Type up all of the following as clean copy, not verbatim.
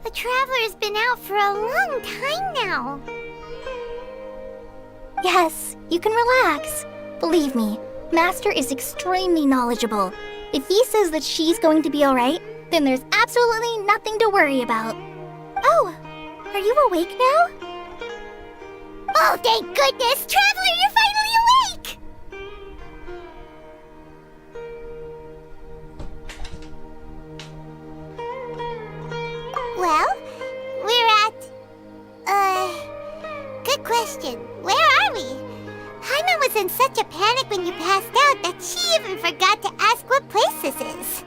The Traveler's been out for a long time now. Yes, you can relax. Believe me, Master is extremely knowledgeable. If he says that she's going to be alright, then there's absolutely nothing to worry about. Oh, are you awake now? Oh, thank goodness! Traveler, you're finally awake! Well, we're at... Good question. Where are we? Paimon was in such a panic when you passed out that she even forgot to ask what place this is.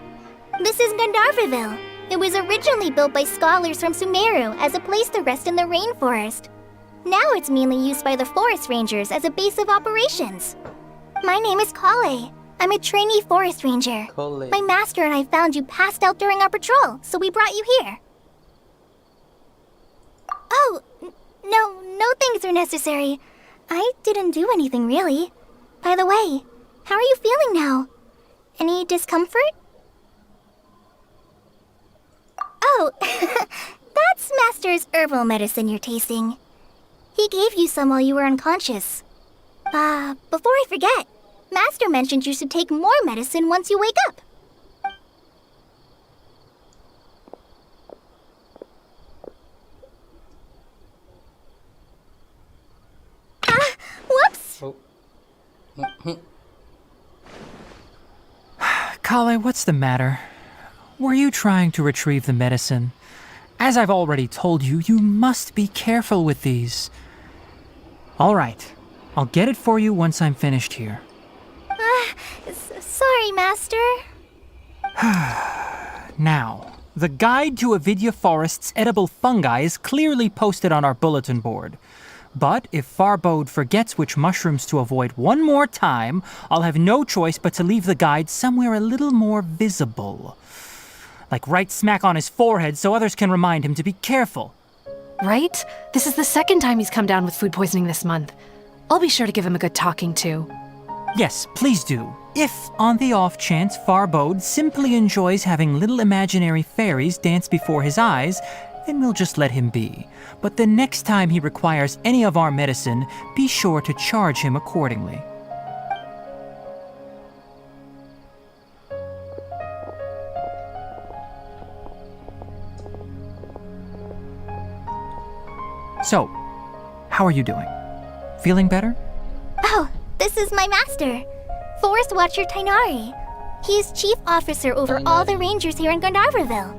This is Gandharvaville. It was originally built by scholars from Sumeru as a place to rest in the rainforest. Now it's mainly used by the forest rangers as a base of operations. My name is Kale. I'm a trainee forest ranger. My master and I found you passed out during our patrol, so we brought you here. Oh, no things are necessary. I didn't do anything really. By the way, how are you feeling now? Any discomfort? Oh, that's Master's herbal medicine you're tasting. He gave you some while you were unconscious. Before I forget, Master mentioned you should take more medicine once you wake up. Whoops! Kale, what's the matter? Were you trying to retrieve the medicine? As I've already told you, you must be careful with these. All right, I'll get it for you once I'm finished here. Sorry, Master. Now, the guide to Avidya Forest's edible fungi is clearly posted on our bulletin board. But if Farbode forgets which mushrooms to avoid one more time, I'll have no choice but to leave the guide somewhere a little more visible. Like right smack on his forehead so others can remind him to be careful. Right? This is the second time he's come down with food poisoning this month. I'll be sure to give him a good talking to. Yes, please do. If, on the off chance, Farbode simply enjoys having little imaginary fairies dance before his eyes, then we'll just let him be. But the next time he requires any of our medicine, be sure to charge him accordingly. So, how are you doing? Feeling better? Oh, this is my master, Forest Watcher Tainari. He's chief officer over all the rangers here in Gandharvaville.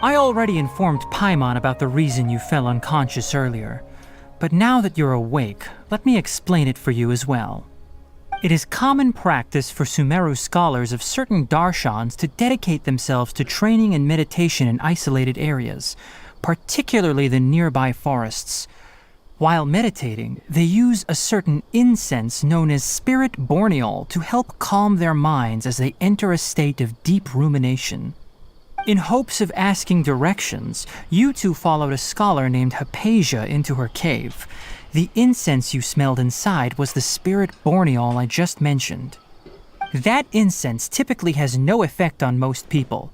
I already informed Paimon about the reason you fell unconscious earlier. But now that you're awake, let me explain it for you as well. It is common practice for Sumeru scholars of certain darshans to dedicate themselves to training and meditation in isolated areas, particularly the nearby forests. While meditating, they use a certain incense known as spirit borneol to help calm their minds as they enter a state of deep rumination. In hopes of asking directions, you two followed a scholar named Hypatia into her cave. The incense you smelled inside was the spirit borneol I just mentioned. That incense typically has no effect on most people,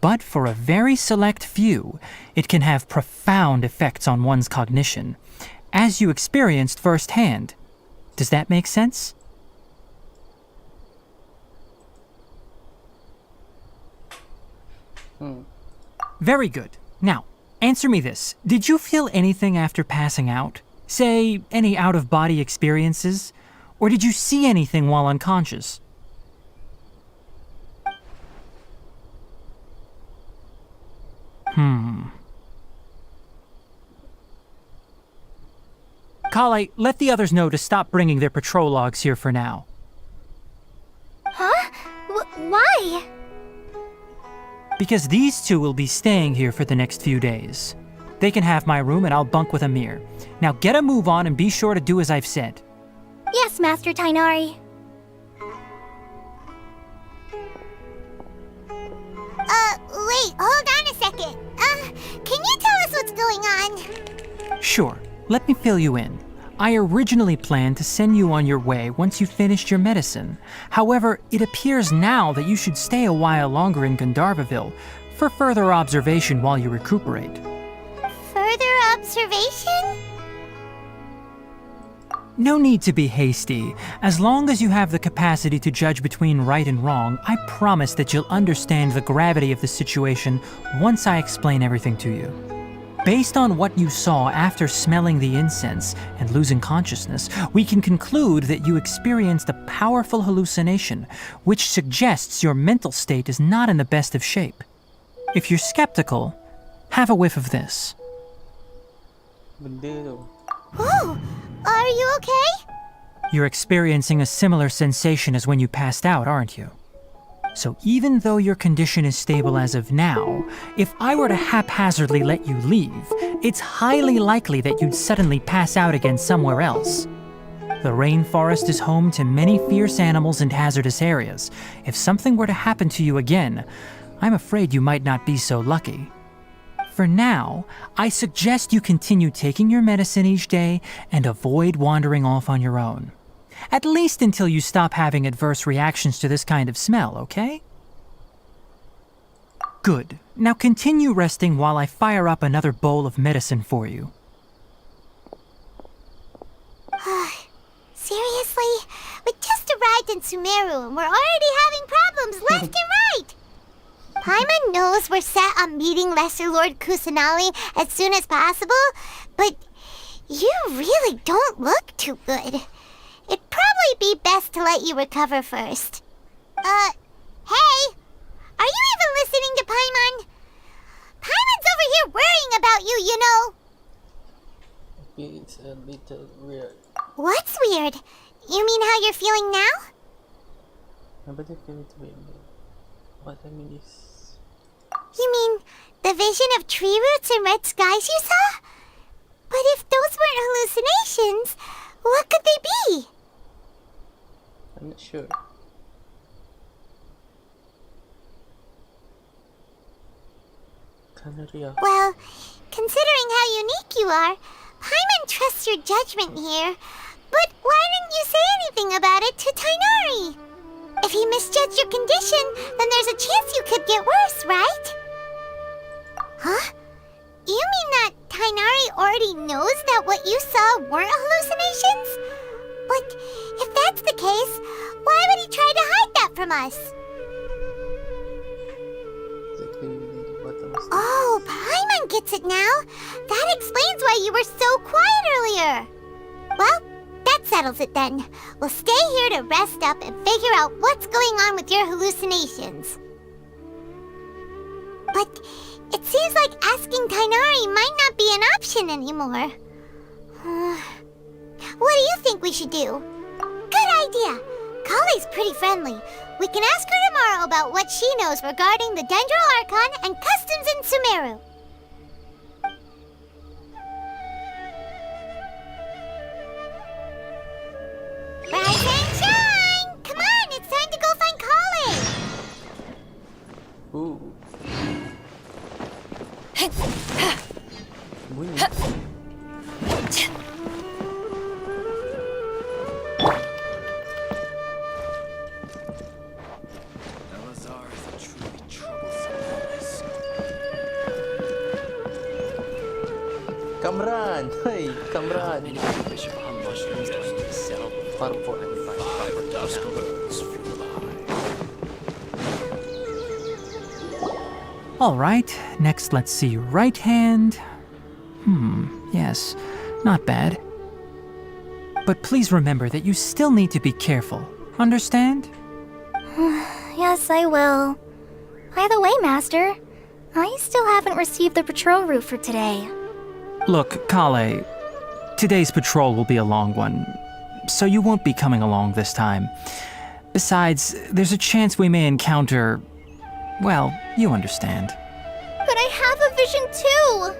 but for a very select few, it can have profound effects on one's cognition, as you experienced firsthand. Does that make sense? Very good. Now, answer me this. Did you feel anything after passing out? Say, any out-of-body experiences? Or did you see anything while unconscious? Kale, let the others know to stop bringing their patrol logs here for now. Huh? Why? Because these two will be staying here for the next few days. They can have my room and I'll bunk with Amir. Now get a move on and be sure to do as I've said. Yes, Master Tainari. Wait, hold on a second. Can you tell us what's going on? Sure, let me fill you in. I originally planned to send you on your way once you finished your medicine. However, it appears now that you should stay a while longer in Gandharvaville for further observation while you recuperate. Further observation? No need to be hasty. As long as you have the capacity to judge between right and wrong, I promise that you'll understand the gravity of the situation once I explain everything to you. Based on what you saw after smelling the incense and losing consciousness, we can conclude that you experienced a powerful hallucination, which suggests your mental state is not in the best of shape. If you're skeptical, have a whiff of this. Benda tu. Ooh, are you okay? You're experiencing a similar sensation as when you passed out, aren't you? So even though your condition is stable as of now, if I were to haphazardly let you leave, it's highly likely that you'd suddenly pass out again somewhere else. The rainforest is home to many fierce animals and hazardous areas. If something were to happen to you again, I'm afraid you might not be so lucky. For now, I suggest you continue taking your medicine each day and avoid wandering off on your own. At least until you stop having adverse reactions to this kind of smell, okay? Good. Now continue resting while I fire up another bowl of medicine for you. Seriously? We just arrived in Sumeru and we're already having problems left and right! Paimon knows we're set on meeting Lesser Lord Kusanali as soon as possible, but you really don't look too good. It'd probably be best to let you recover first. Hey! Are you even listening to Paimon? Paimon's over here worrying about you, you know! It's a little weird. What's weird? You mean how you're feeling now? Apa dia feel it weird? What I mean is... You mean the vision of tree roots and red skies you saw? But if those weren't hallucinations, what could they be? I'm not sure. Canary. Well, considering how unique you are, Paimon trusts your judgment here. But why didn't you say anything about it to Tainari? If he misjudged your condition, then there's a chance you could get worse, right? Huh? You mean that Tainari already knows that what you saw weren't hallucinations? But if that's the case, why would he try to hide that from us? Exactly what I was... Oh, Paimon gets it now. That explains why you were so quiet earlier. Well, that settles it then. We'll stay here to rest up and figure out what's going on with your hallucinations. But it seems like asking Tainari might not be an option anymore. What do you think we should do? Good idea. Kale's pretty friendly. We can ask her tomorrow about what she knows regarding the Dendro Archon and customs in Sumeru. Rise and shine! Come on, it's time to go find Kale! Ooh. Bunyi. Kamran, hey, Kamran. All right, next let's see right hand. Yes, not bad. But please remember that you still need to be careful. Understand? Yes, I will. By the way, Master, I still haven't received the patrol route for today. Look, Kale, today's patrol will be a long one, so you won't be coming along this time. Besides, there's a chance we may encounter... well, you understand. But I have a vision too!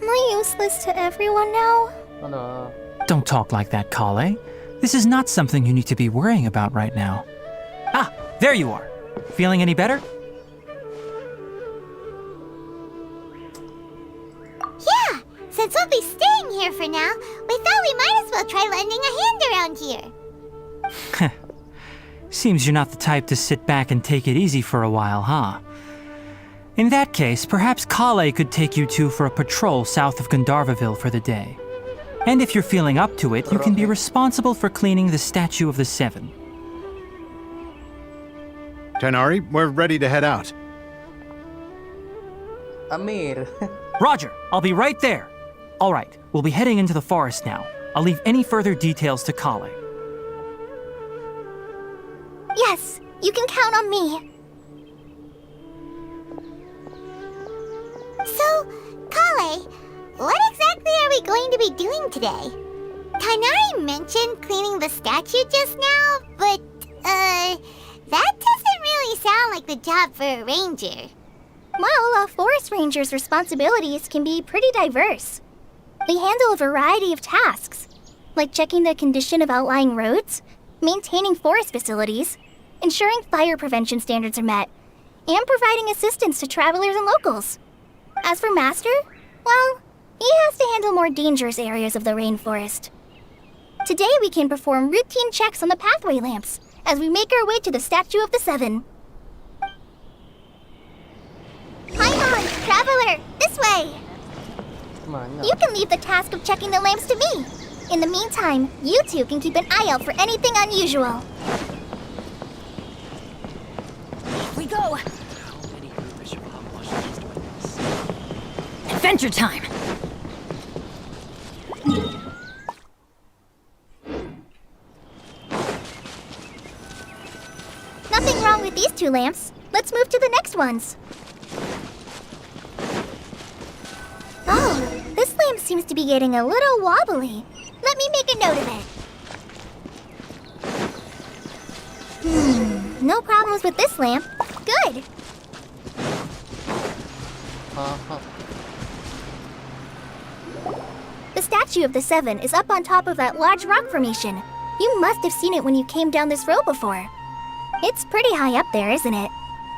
Am I useless to everyone now? Oh no. Don't talk like that, Kale. This is not something you need to be worrying about right now. Ah, there you are. Feeling any better? Yeah, since we'll be staying here for now, we thought we might as well try lending a hand around here. Seems you're not the type to sit back and take it easy for a while, huh? In that case, perhaps Kale could take you two for a patrol south of Gandharvaville for the day. And if you're feeling up to it, you can be responsible for cleaning the Statue of the Seven. Tanari, we're ready to head out. Amir. Roger, I'll be right there. All right, we'll be heading into the forest now. I'll leave any further details to Kale. Yes, you can count on me. So, Kale, what exactly are we going to be doing today? Kainari mentioned cleaning the statue just now, but, that doesn't really sound like the job for a ranger. Well, a forest ranger's responsibilities can be pretty diverse. They handle a variety of tasks, like checking the condition of outlying roads, maintaining forest facilities, ensuring fire prevention standards are met, and providing assistance to travelers and locals. As for Master, well, he has to handle more dangerous areas of the rainforest. Today we can perform routine checks on the pathway lamps as we make our way to the Statue of the Seven. Paimon, traveler, this way! Mana? You can leave the task of checking the lamps to me. In the meantime, you two can keep an eye out for anything unusual. We go! Adventure time! Nothing wrong with these two lamps. Let's move to the next ones. Oh, this lamp seems to be getting a little wobbly. Let me make a note of it. No problems with this lamp. Good. Uh-huh. The Statue of the Seven is up on top of that large rock formation. You must have seen it when you came down this road before. It's pretty high up there, isn't it?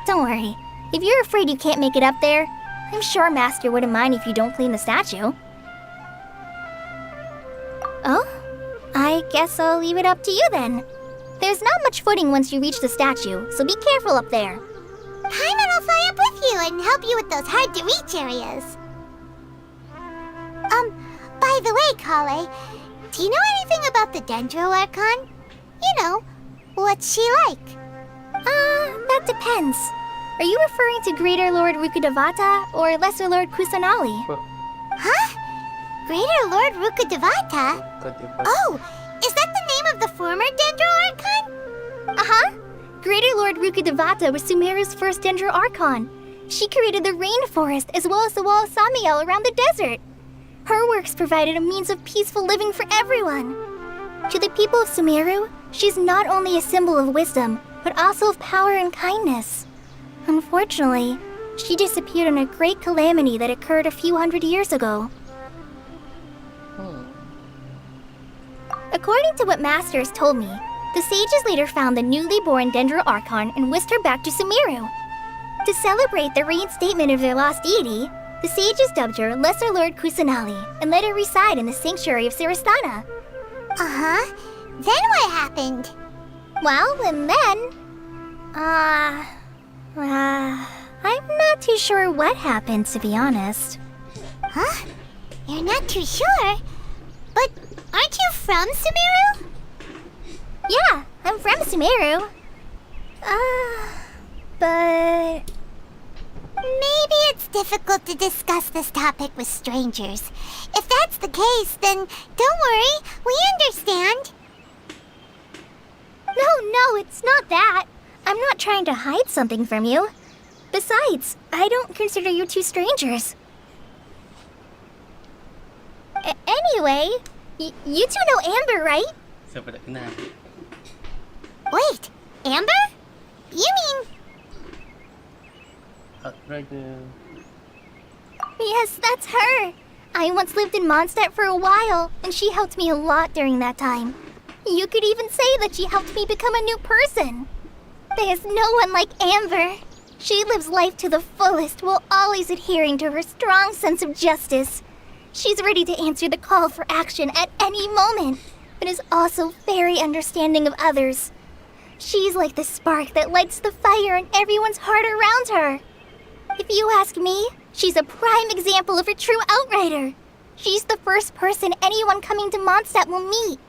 Don't worry. If you're afraid you can't make it up there, I'm sure Master wouldn't mind if you don't clean the statue. Oh? I guess I'll leave it up to you then. There's not much footing once you reach the statue, so be careful up there. Paimon will fly up with you and help you with those hard-to-reach areas. By the way, Kale, do you know anything about the Dendro Archon? You know, what's she like? That depends. Are you referring to Greater Lord Rukkhadevata or Lesser Lord Kusanali? Huh? Greater Lord Rukkhadevata? Kadiba. Oh, is that the name of the former Dendro Archon? Uh-huh. Greater Lord Rukkhadevata was Sumeru's first Dendro Archon. She created the rainforest as well as the wall of Samiel around the desert. Her works provided a means of peaceful living for everyone. To the people of Sumeru, she's not only a symbol of wisdom, but also of power and kindness. Unfortunately, she disappeared in a great calamity that occurred a few hundred years ago. According to what Master has told me, the sages later found the newly born Dendro Archon and whisked her back to Sumeru. To celebrate the reinstatement of their lost deity, the sages dubbed her Lesser Lord Kusanali and let her reside in the sanctuary of Siristana. Uh-huh. Then what happened? Well, and then... I'm not too sure what happened, to be honest. Huh? You're not too sure? But aren't you from Sumeru? Yeah, I'm from Sumeru. But... Maybe it's difficult to discuss this topic with strangers. If that's the case, then don't worry, we understand. No, it's not that. I'm not trying to hide something from you. Besides, I don't consider you two strangers. Anyway, you two know Amber, right? Siapa tak kenal? Wait, Amber? You mean... Outrider. Yes, that's her. I once lived in Mondstadt for a while, and she helped me a lot during that time. You could even say that she helped me become a new person. There's no one like Amber. She lives life to the fullest while always adhering to her strong sense of justice. She's ready to answer the call for action at any moment, but is also very understanding of others. She's like the spark that lights the fire in everyone's heart around her. If you ask me, she's a prime example of a true outrider. She's the first person anyone coming to Mondstadt will meet.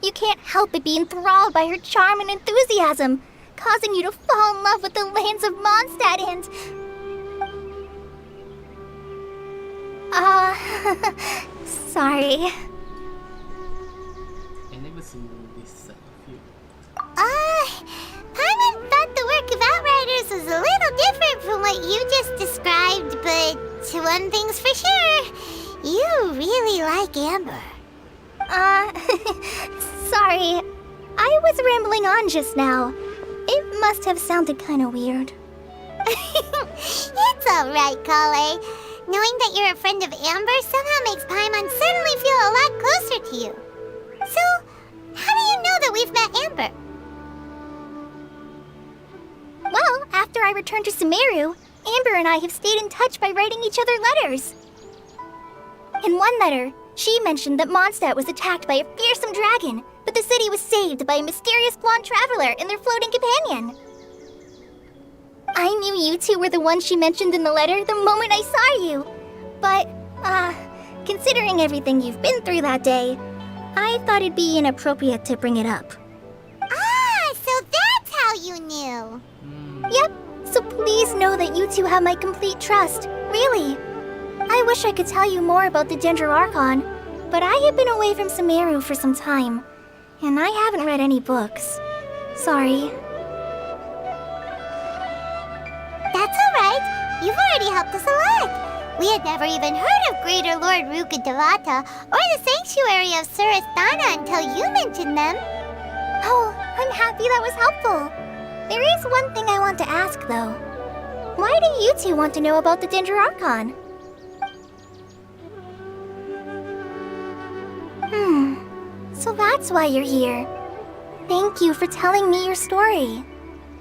You can't help but be enthralled by her charm and enthusiasm, causing you to fall in love with the lands of Mondstadt and... sorry. I never seen this side of you. Paimon thought the work of Outriders was a little different from what you just described, but one thing's for sure, you really like Amber. Sorry. I was rambling on just now. It must have sounded kinda weird. It's alright, Kale. Knowing that you're a friend of Amber somehow makes Paimon suddenly feel a lot closer to you. So, how do you know that we've met Amber? Well, after I returned to Sumeru, Amber and I have stayed in touch by writing each other letters. In one letter, she mentioned that Mondstadt was attacked by a fearsome dragon, but the city was saved by a mysterious blonde traveler and their floating companion. I knew you two were the ones she mentioned in the letter the moment I saw you. But, considering everything you've been through that day, I thought it'd be inappropriate to bring it up. So that's how you knew. Yep, so please know that you two have my complete trust, really. I wish I could tell you more about the Dendroarchon, but I have been away from Sumeru for some time, and I haven't read any books. Sorry. That's alright. You've already helped us a lot. We had never even heard of Greater Lord Ruka Devata or the Sanctuary of Surasthana until you mentioned them. Oh, I'm happy that was helpful. There is one thing I want to ask, though. Why do you two want to know about the Dendroarchon? So that's why you're here. Thank you for telling me your story.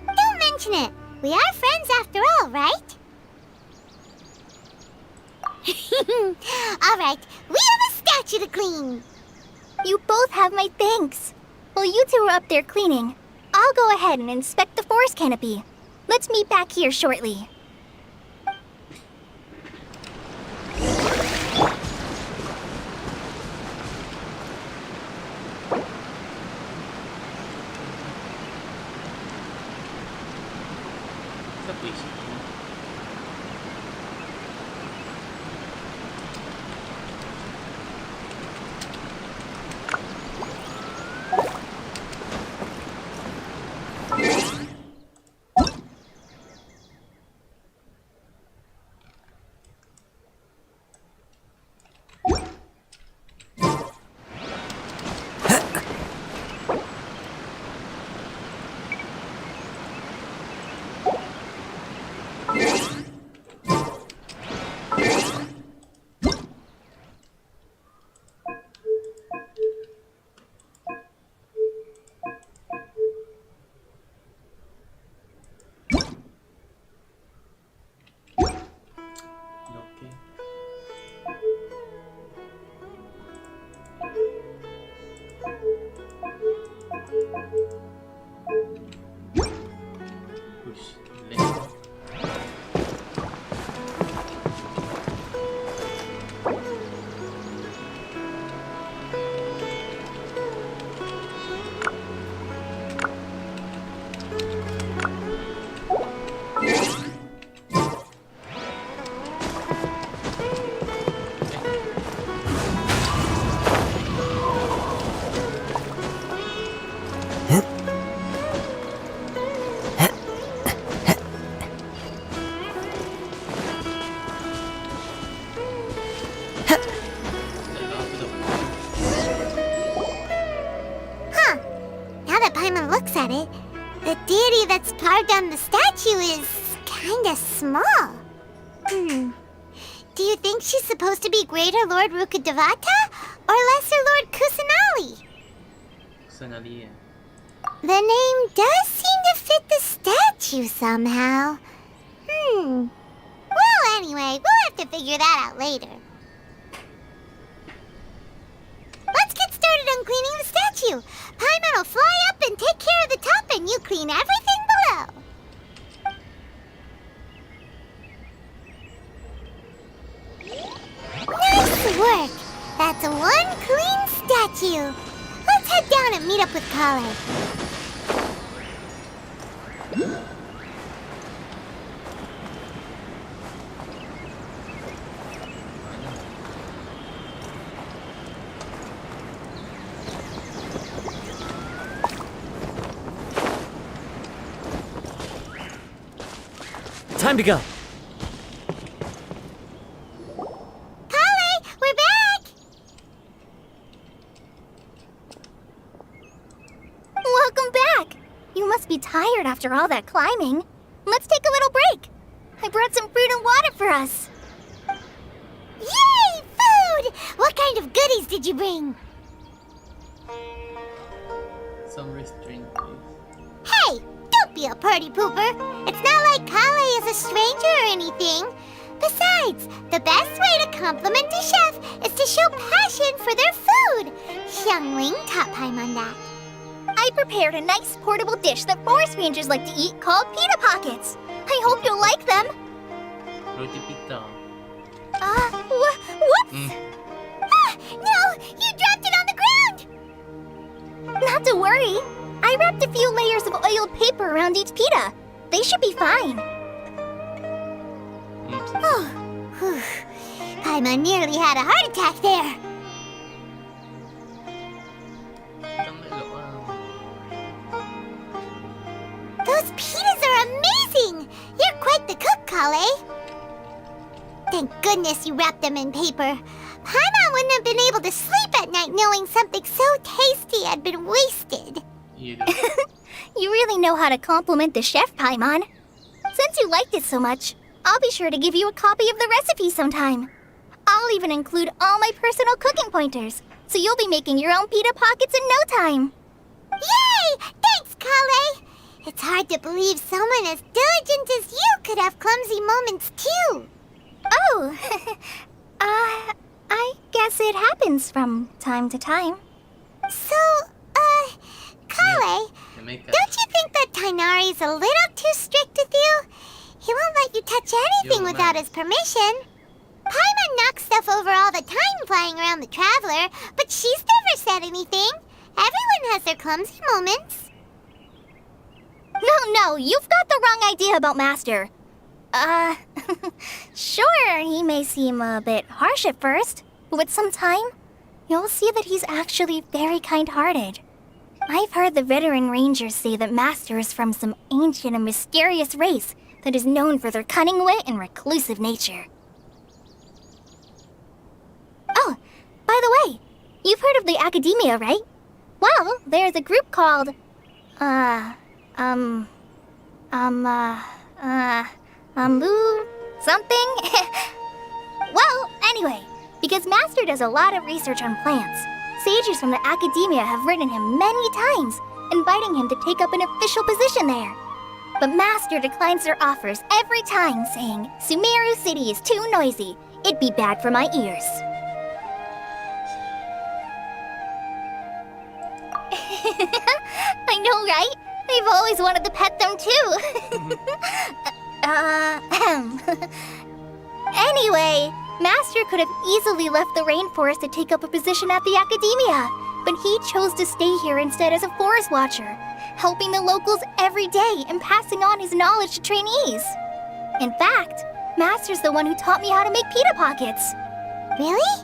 Don't mention it. We are friends after all, right? Alright, we have a statue to clean. You both have my thanks. While you two are up there cleaning, I'll go ahead and inspect the forest canopy. Let's meet back here shortly. Sa place. Okay. Push left. Huh. Now that Paimon looks at it, the deity that's carved on the statue is kinda small. Do you think she's supposed to be Greater Lord Ruka Devata or Lesser Lord Kusanali? Sanali. The name does seem to fit the statue somehow. Well, anyway, we'll have to figure that out later. statue. Paimon will fly up and take care of the top, and you clean everything below. Nice work! That's one clean statue. Let's head down and meet up with Kale. Time to go. Kale, we're back! Welcome back! You must be tired after all that climbing. Let's take a little break. I brought some fruit and water for us. Yay! Food! What kind of goodies did you bring? Some restraint, please. Hey! Don't be a party pooper! It's not like Kale is a stranger or anything. Besides, the best way to compliment a chef is to show passion for their food. Xiangling taught Paimon that. I prepared a nice portable dish that forest rangers like to eat called pita pockets. I hope you'll like them. Roti pita. Whoops! Ah, no! You dropped it on the ground! Not to worry. I wrapped a few layers of oiled paper around each pita. They should be fine. Oh, whew. Paimon nearly had a heart attack there. Those pitas are amazing! You're quite the cook, Kale. Thank goodness you wrapped them in paper. Paimon wouldn't have been able to sleep at night knowing something so tasty had been wasted. You You really know how to compliment the chef, Paimon. Since you liked it so much, I'll be sure to give you a copy of the recipe sometime. I'll even include all my personal cooking pointers, so you'll be making your own pita pockets in no time. Yay! Thanks, Kale! It's hard to believe someone as diligent as you could have clumsy moments too. Oh, I guess it happens from time to time. So, Kale, don't you think that Tainari's a little too strict with you? He won't let you touch anything without his permission. Paimon knocks stuff over all the time flying around the Traveler, but she's never said anything. Everyone has their clumsy moments. No, you've got the wrong idea about Master. Sure, he may seem a bit harsh at first, but with some time, you'll see that he's actually very kind-hearted. I've heard the veteran rangers say that Master is from some ancient and mysterious race that is known for their cunning wit and reclusive nature. Oh, by the way, you've heard of the Academia, right? Well, there's a group called, something? Well, anyway, because Master does a lot of research on plants, sages from the Academia have written him many times, inviting him to take up an official position there. But Master declines their offers every time, saying, Sumeru City is too noisy. It'd be bad for my ears. I know, right? I've always wanted to pet them too. Anyway, Master could have easily left the rainforest to take up a position at the Academia, but he chose to stay here instead as a forest watcher, helping the locals every day and passing on his knowledge to trainees. In fact, Master's the one who taught me how to make pita pockets. Really?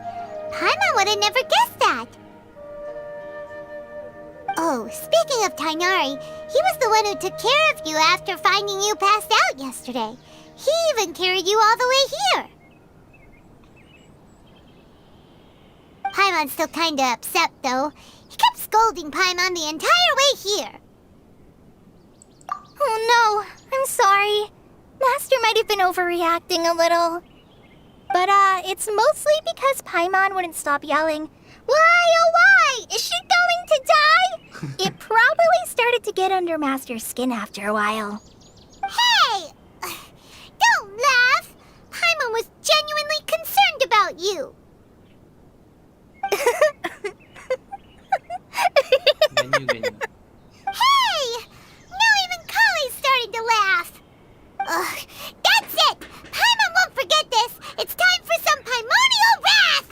Paimon would have never guessed that. Oh, speaking of Tainari, he was the one who took care of you after finding you passed out yesterday. He even carried you all the way here. Paimon's still kinda upset, though. He kept scolding Paimon the entire way here. Oh no, I'm sorry. Master might have been overreacting a little. But, it's mostly because Paimon wouldn't stop yelling, Why, oh why? Is she going to die? It probably started to get under Master's skin after a while. Hey! Don't laugh! Paimon was genuinely concerned about you.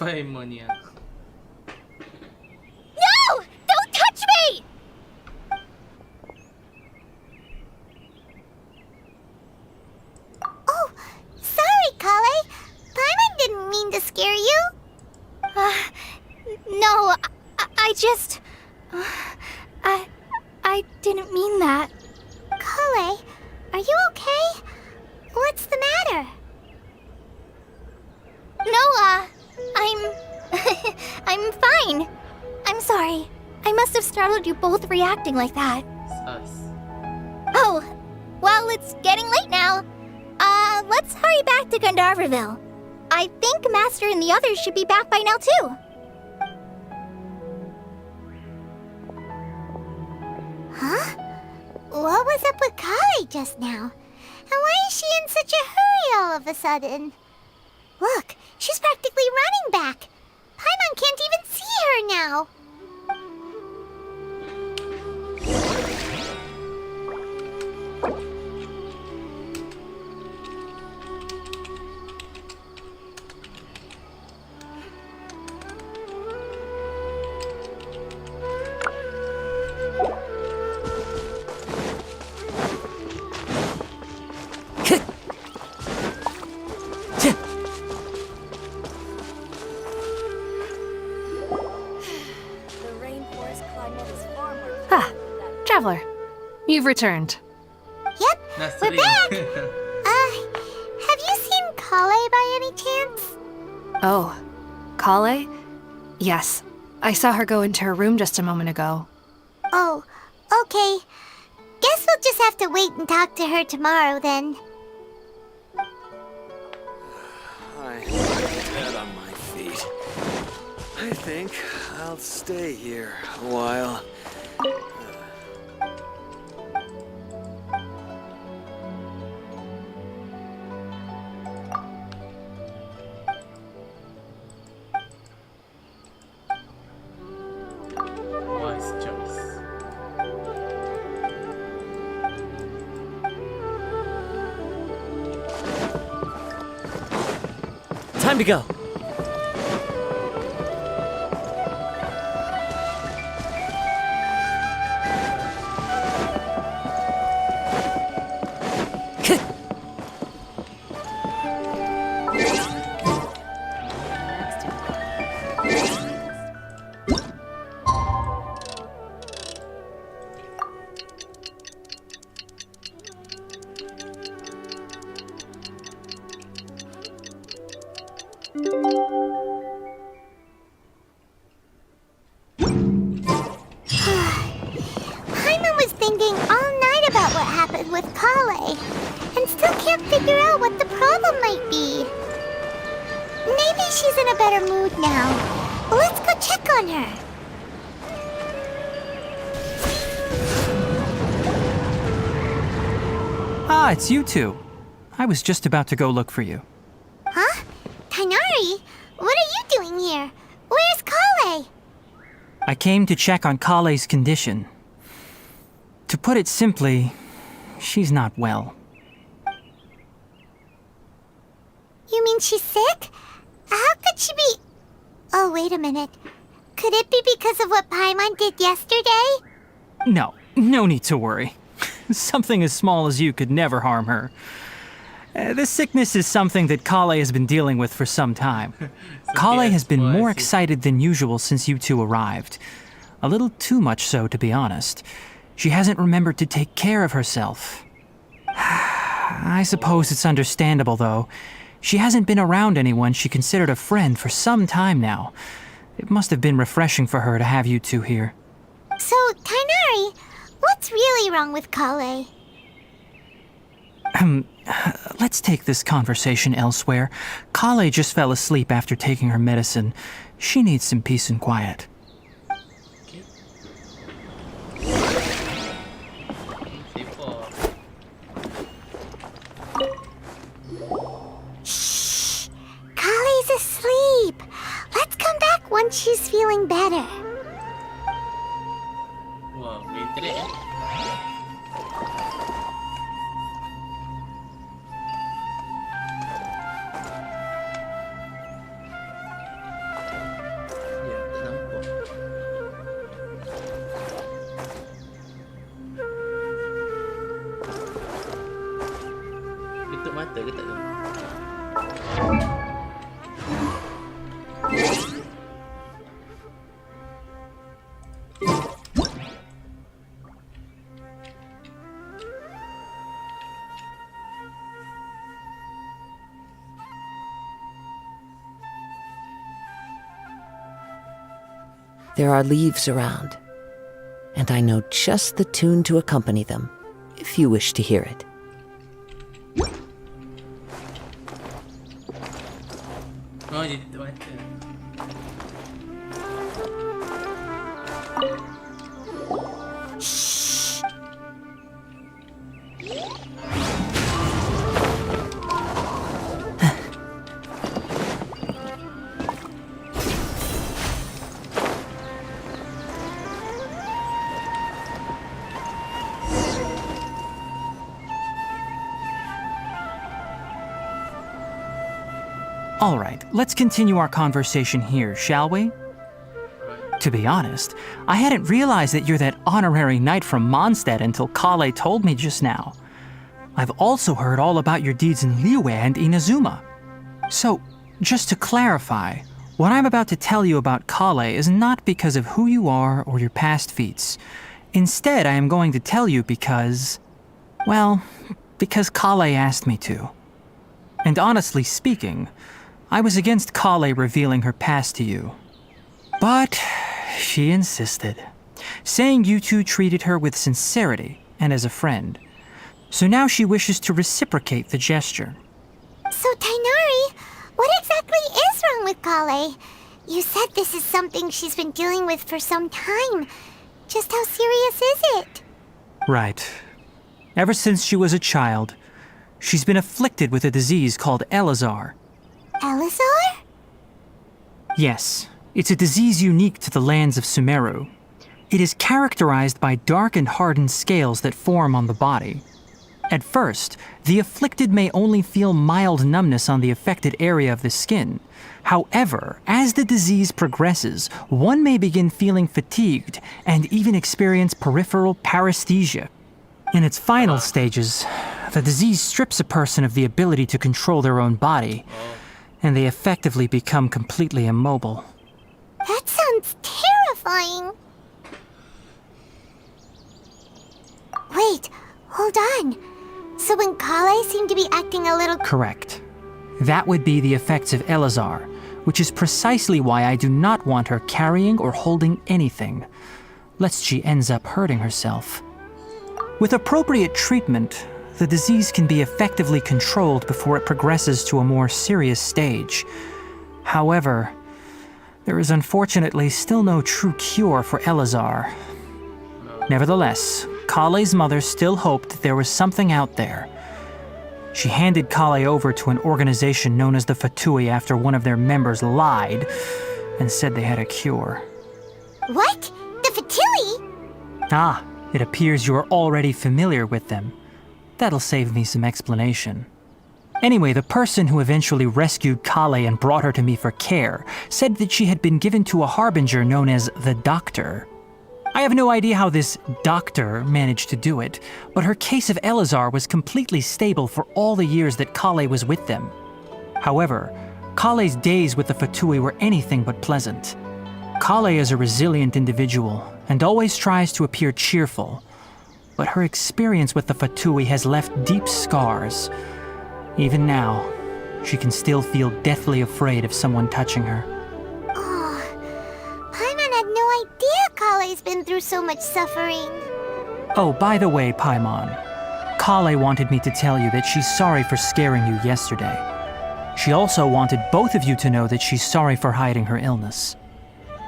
Paimon yan. No! Don't touch me! Oh, sorry, Kale. Paimon didn't mean to scare you. No, I just... I didn't mean that. Kale, are you okay? What's the matter? No, I'm fine. I'm sorry. I must have startled you both reacting like that. Sus. Oh, well, it's getting late now. Let's hurry back to Gandharville. I think Master and the others should be back by now, too. Huh? What was up with Kale just now? And why is she in such a hurry all of a sudden? Look, she's practically running back. Paimon can't even see her now. Ah, Traveler. You've returned. Yep, Nasa we're ring. back. Have you seen Kale by any chance? Oh, Kale? Yes. I saw her go into her room just a moment ago. Oh, okay. Guess we'll just have to wait and talk to her tomorrow then. I'm dead on my feet. I think I'll stay here a while. Wise choice. Time to go. Paimon was thinking all night about what happened with Kale, and still can't figure out what the problem might be. Maybe she's in a better mood now. Let's go check on her. Ah, it's you two. I was just about to go look for you. Huh? Tainari? What are you doing here? Where's Kale? I came to check on Kale's condition. To put it simply, she's not well. You mean she's sick? How could she be... Oh, wait a minute. Could it be because of what Paimon did yesterday? No need to worry. Something as small as you could never harm her. This sickness is something that Kale has been dealing with for some time. Kale has been more excited than usual since you two arrived. A little too much so, to be honest. She hasn't remembered to take care of herself. I suppose it's understandable, though. She hasn't been around anyone she considered a friend for some time now. It must have been refreshing for her to have you two here. So, Tainari, what's really wrong with Kale? Let's take this conversation elsewhere. Kale just fell asleep after taking her medicine. She needs some peace and quiet. Tipo, Shh! Kale's asleep. Let's come back once she's feeling better. wow, wait rin. kita dun. There are leaves around, and I know just the tune to accompany them, if you wish to hear it. Oh, dito ba? All right, let's continue our conversation here, shall we? To be honest, I hadn't realized that you're that honorary knight from Mondstadt until Kale told me just now. I've also heard all about your deeds in Liyue and Inazuma. So, just to clarify, what I'm about to tell you about Kale is not because of who you are or your past feats. Instead, I am going to tell you because... well, because Kale asked me to. And honestly speaking, I was against Kale revealing her past to you. But she insisted, saying you two treated her with sincerity and as a friend. So now she wishes to reciprocate the gesture. So, Tainari, what exactly is wrong with Kale? You said this is something she's been dealing with for some time. Just how serious is it? Right. Ever since she was a child, she's been afflicted with a disease called Elazar. Elazar? Yes, it's a disease unique to the lands of Sumeru. It is characterized by dark and hardened scales that form on the body. At first, the afflicted may only feel mild numbness on the affected area of the skin. However, as the disease progresses, one may begin feeling fatigued and even experience peripheral paresthesia. In its final stages, the disease strips a person of the ability to control their own body, and they effectively become completely immobile. That sounds terrifying. Wait, hold on. So when Kale seemed to be acting a little... Correct. That would be the effects of Elazar, which is precisely why I do not want her carrying or holding anything, lest she ends up hurting herself. With appropriate treatment, the disease can be effectively controlled before it progresses to a more serious stage. However, there is unfortunately still no true cure for Elazar. Nevertheless, Kale's mother still hoped that there was something out there. She handed Kale over to an organization known as the Fatui after one of their members lied and said they had a cure. What? The Fatui? Ah, it appears you are already familiar with them. That'll save me some explanation. Anyway, the person who eventually rescued Kale and brought her to me for care said that she had been given to a harbinger known as the Doctor. I have no idea how this doctor managed to do it, but her case of Elazar was completely stable for all the years that Kale was with them. However, Kale's days with the Fatui were anything but pleasant. Kale is a resilient individual and always tries to appear cheerful, but her experience with the Fatui has left deep scars. Even now, she can still feel deathly afraid of someone touching her. Oh, Paimon had no idea Kale's been through so much suffering. Oh, by the way, Paimon, Kale wanted me to tell you that she's sorry for scaring you yesterday. She also wanted both of you to know that she's sorry for hiding her illness.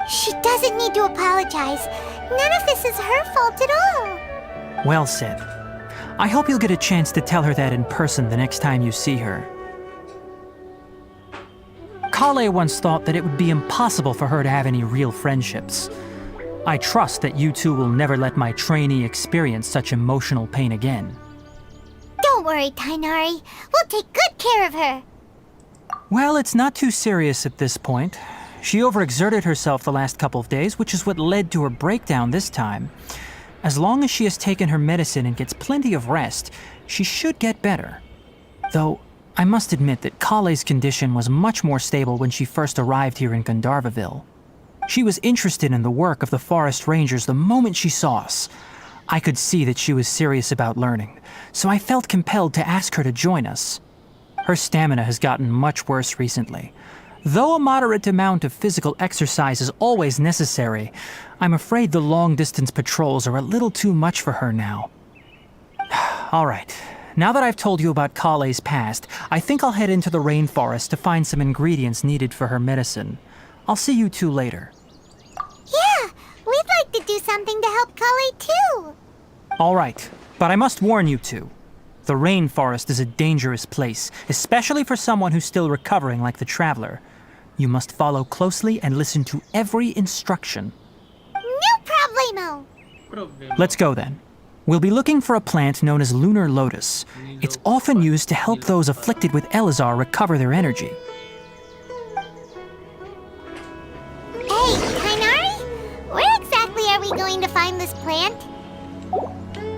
She doesn't need to apologize. None of this is her fault at all. Well said. I hope you'll get a chance to tell her that in person the next time you see her. Kale once thought that it would be impossible for her to have any real friendships. I trust that you two will never let my trainee experience such emotional pain again. Don't worry, Tainari. We'll take good care of her. Well, it's not too serious at this point. She overexerted herself the last couple of days, which is what led to her breakdown this time. As long as she has taken her medicine and gets plenty of rest, she should get better. Though, I must admit that Kale's condition was much more stable when she first arrived here in Gandharvaville. She was interested in the work of the forest rangers the moment she saw us. I could see that she was serious about learning, so I felt compelled to ask her to join us. Her stamina has gotten much worse recently. Though a moderate amount of physical exercise is always necessary, I'm afraid the long-distance patrols are a little too much for her now. All right, now that I've told you about Kale's past, I think I'll head into the rainforest to find some ingredients needed for her medicine. I'll see you two later. Yeah, we'd like to do something to help Kale too. All right, but I must warn you two. The rainforest is a dangerous place, especially for someone who's still recovering like the Traveler. You must follow closely and listen to every instruction. No problemo. Let's go then. We'll be looking for a plant known as lunar lotus. It's often used to help those afflicted with Elazar recover their energy. Hey, Kainari? Where exactly are we going to find this plant?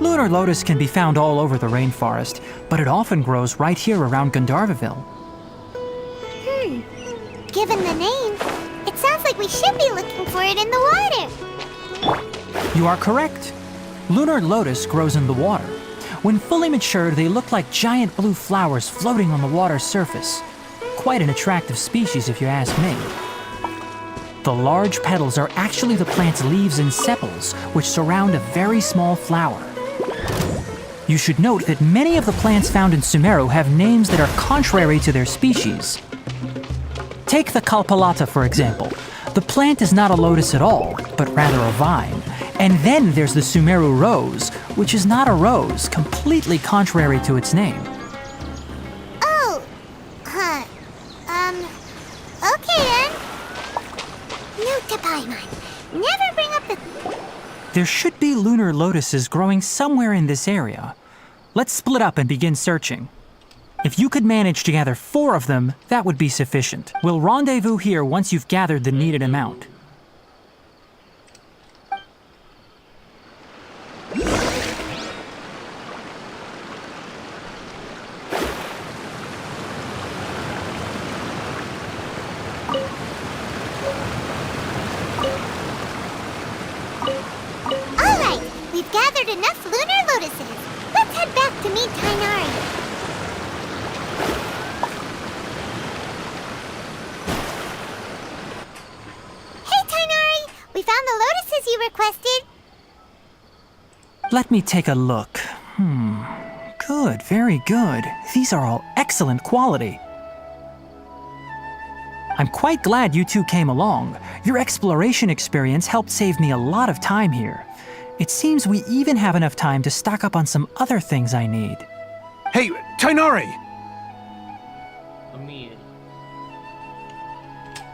Lunar lotus can be found all over the rainforest, but it often grows right here around Gandharvaville. Given the name, it sounds like we should be looking for it in the water. You are correct. Lunar lotus grows in the water. When fully matured, they look like giant blue flowers floating on the water's surface. Quite an attractive species, if you ask me. The large petals are actually the plant's leaves and sepals, which surround a very small flower. You should note that many of the plants found in Sumeru have names that are contrary to their species. Take the Kalpalata, for example. The plant is not a lotus at all, but rather a vine. And then there's the Sumeru rose, which is not a rose, completely contrary to its name. Oh, okay then. Note to Paimon, never bring up the... There should be lunar lotuses growing somewhere in this area. Let's split up and begin searching. If you could manage to gather 4 of them, that would be sufficient. We'll rendezvous here once you've gathered the needed amount. Alright, we've gathered enough lunar lotuses. Let's head back to meet Tainari. Hey Tainari, we found the lotuses you requested. Let me take a look. Good, very good. These are all excellent quality. I'm quite glad you two came along. Your exploration experience helped save me a lot of time here. It seems we even have enough time to stock up on some other things I need. Hey, Tainari! Amir.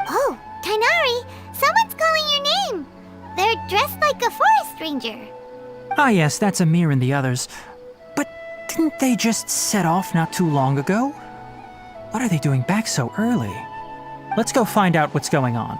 Oh, Tainari, someone's calling your name. They're dressed like a forest ranger. Ah yes, that's Amir and the others. But didn't they just set off not too long ago? What are they doing back so early? Let's go find out what's going on.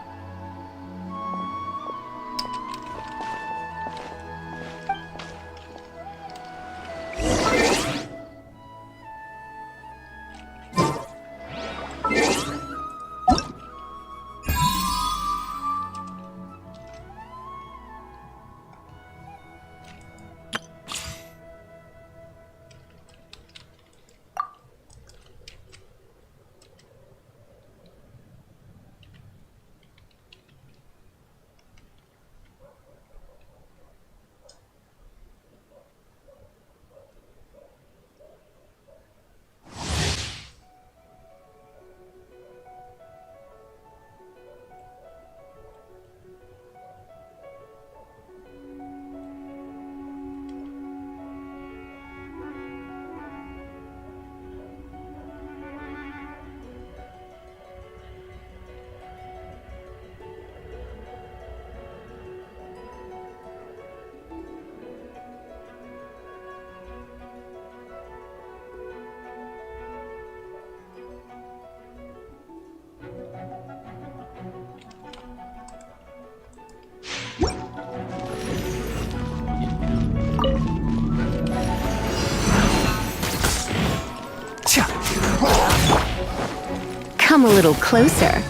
Come a little closer.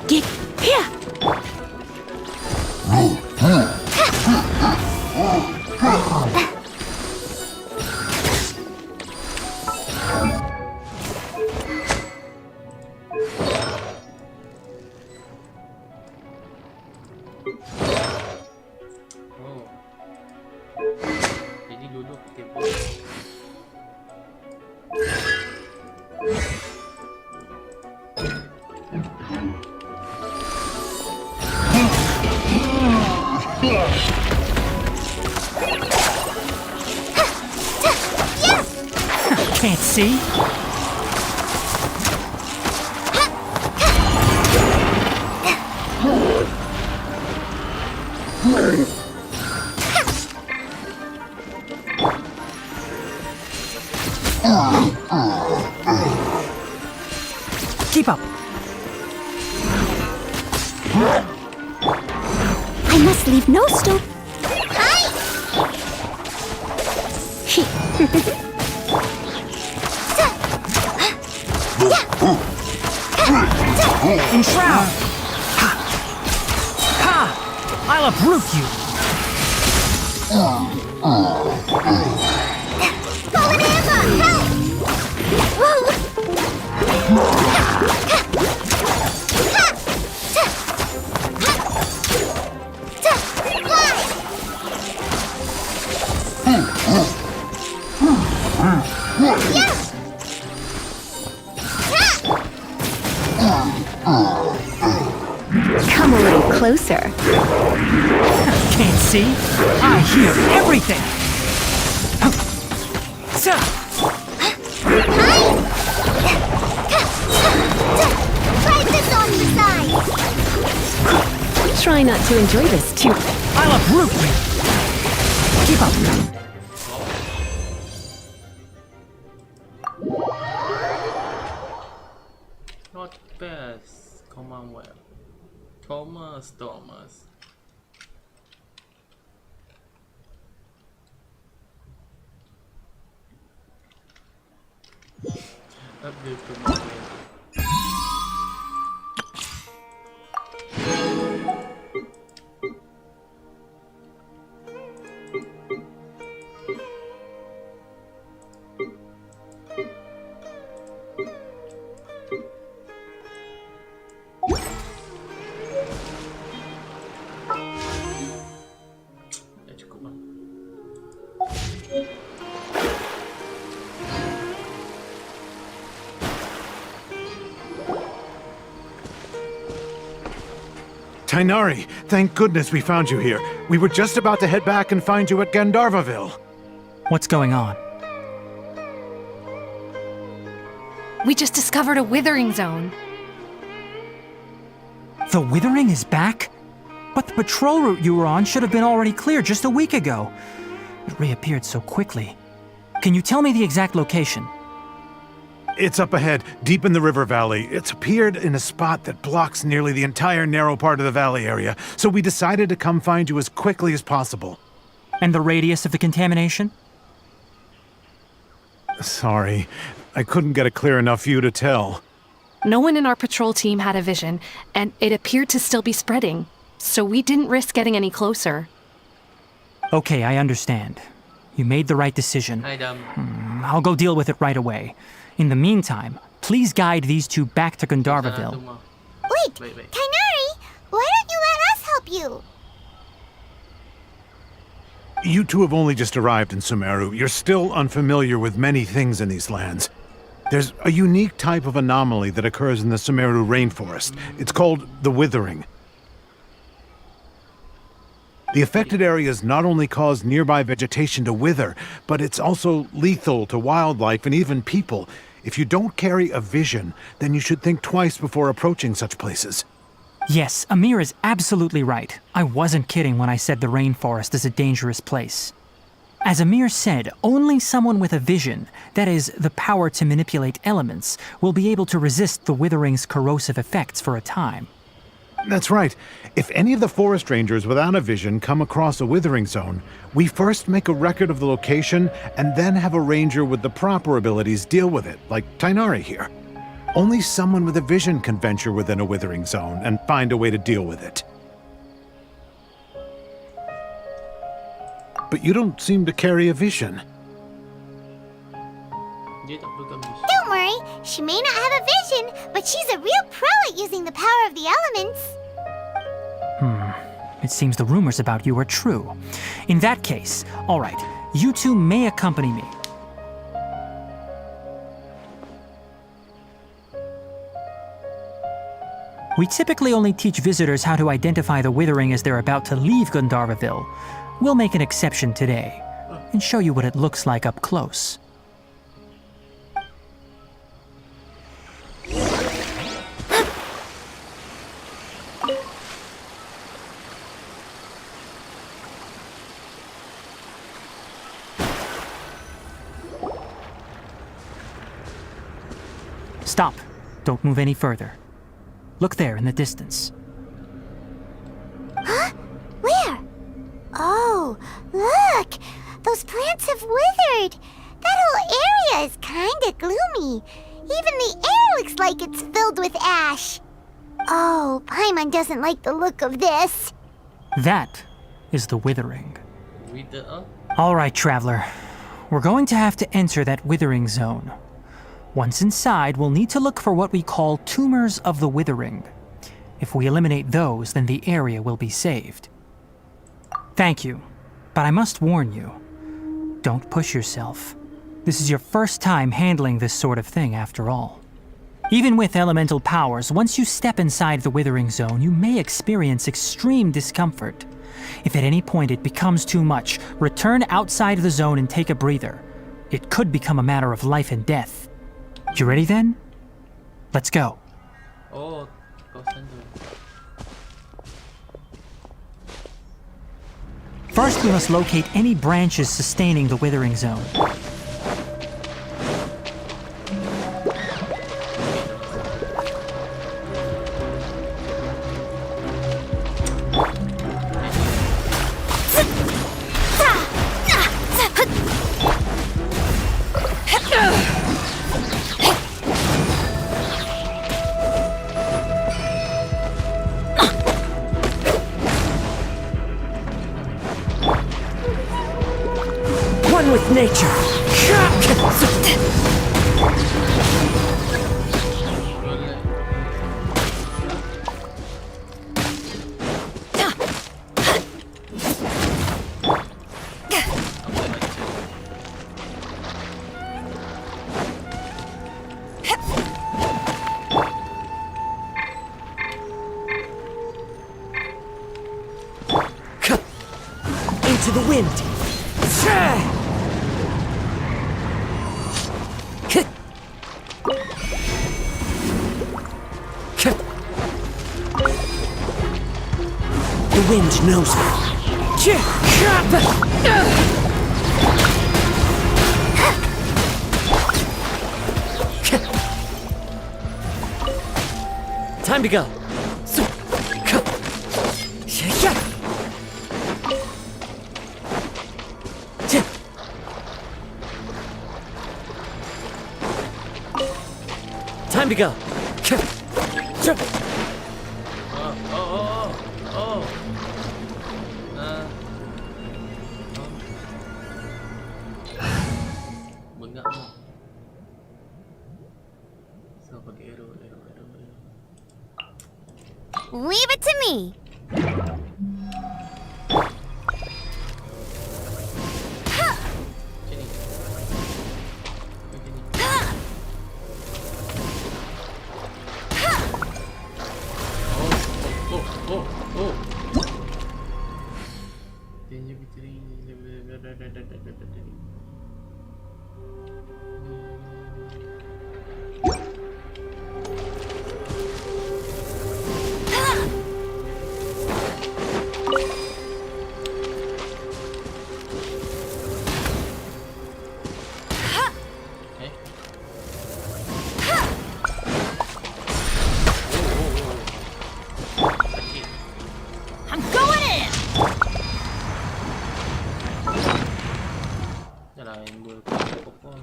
Get here! Oh. Jadi duduk table. Can't see? Keep up. I must leave no stone. Enshroud! Ha! Ha! I'll uproot you! Come a little closer. Can't see? I hear everything! Try this on the side. Try not to enjoy this too. I'll uproot you! Keep up! Not best. Commonwealth. Thomas. Update Commonwealth. Ya cukup lah. Tainari, thank goodness we found you here. We were just about to head back and find you at Gandharvaville. What's going on? We just discovered a withering zone. The Withering is back? But the patrol route you were on should have been already clear just a week ago. It reappeared so quickly. Can you tell me the exact location? It's up ahead, deep in the river valley. It's appeared in a spot that blocks nearly the entire narrow part of the valley area, so we decided to come find you as quickly as possible. And the radius of the contamination? Sorry, I couldn't get a clear enough view to tell. No one in our patrol team had a vision, and it appeared to still be spreading. So we didn't risk getting any closer. Okay, I understand. You made the right decision. Hai Dam. I'll go deal with it right away. In the meantime, please guide these two back to Sana tu Gandharvaville. mah. Wait, Wait. Tainari, why don't you let us help you? You two have only just arrived in Sumeru. You're still unfamiliar with many things in these lands. There's a unique type of anomaly that occurs in the Sumeru rainforest. It's called the Withering. The affected areas not only cause nearby vegetation to wither, but it's also lethal to wildlife and even people. If you don't carry a vision, then you should think twice before approaching such places. Yes, Amir is absolutely right. I wasn't kidding when I said the rainforest is a dangerous place. As Amir said, only someone with a vision, that is, the power to manipulate elements, will be able to resist the withering's corrosive effects for a time. That's right. If any of the forest rangers without a vision come across a withering zone, we first make a record of the location and then have a ranger with the proper abilities deal with it, like Tainari here. Only someone with a vision can venture within a withering zone and find a way to deal with it. But you don't seem to carry a vision. Dia tak perlu kami. Don't worry, she may not have a vision, but she's a real pro at using the power of the elements. It seems the rumors about you are true. In that case, all right, you two may accompany me. We typically only teach visitors how to identify the withering as they're about to leave Gandharvaville. We'll make an exception today and show you what it looks like up close. Stop. Don't move any further. Look there in the distance. Huh? Where? Oh, look! Those plants have withered! That whole area is kinda gloomy. Even the air looks like it's filled with ash. Oh, Paimon doesn't like the look of this. That is the withering. Wither ah? All right, traveler. We're going to have to enter that withering zone. Once inside, we'll need to look for what we call tumors of the withering. If we eliminate those, then the area will be saved. Thank you, but I must warn you. Don't push yourself. This is your first time handling this sort of thing, after all. Even with elemental powers, once you step inside the withering zone, you may experience extreme discomfort. If at any point it becomes too much, return outside the zone and take a breather. It could become a matter of life and death. You ready then? Let's go. Oh, kawasan tu. First, we must locate any branches sustaining the withering zone. One with nature. Into the wind. The wind knows me. Time to go. Time to go. Bengak lah. So pakai arrow. Leave it to me. Macam ni. Macam ni. Oh. Danger victory. Kakain burger ko.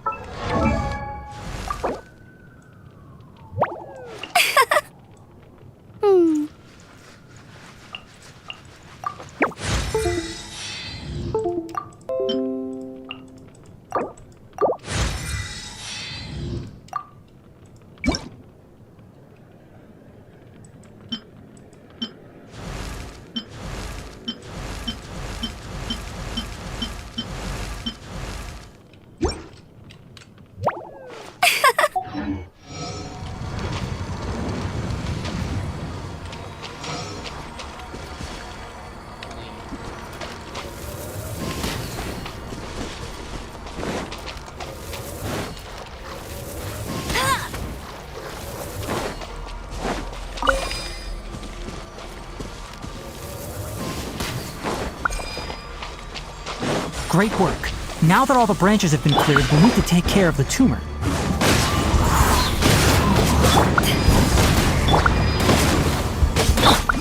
Great work. Now that all the branches have been cleared, we need to take care of the tumor.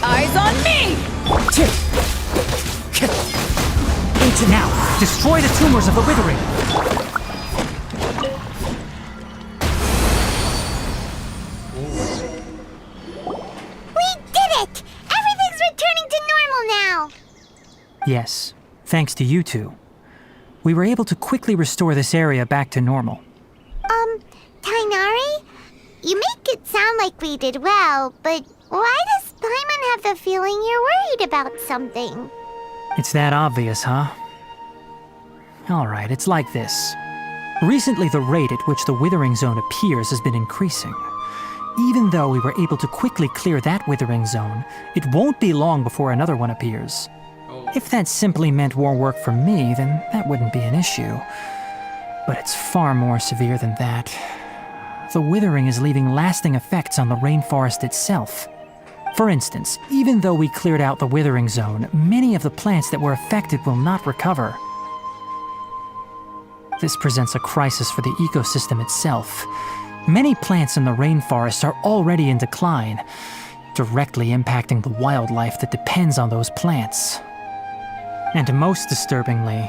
Eyes on me! Now, destroy the tumors of the withering. We did it! Everything's returning to normal now! Yes, thanks to you two. We were able to quickly restore this area back to normal. Tainari? You make it sound like we did well, but why does Paimon have the feeling you're worried about something? It's that obvious, huh? Alright, it's like this. Recently, the rate at which the withering zone appears has been increasing. Even though we were able to quickly clear that withering zone, it won't be long before another one appears. If that simply meant more work for me, then that wouldn't be an issue. But it's far more severe than that. The withering is leaving lasting effects on the rainforest itself. For instance, even though we cleared out the withering zone, many of the plants that were affected will not recover. This presents a crisis for the ecosystem itself. Many plants in the rainforest are already in decline, directly impacting the wildlife that depends on those plants. And most disturbingly,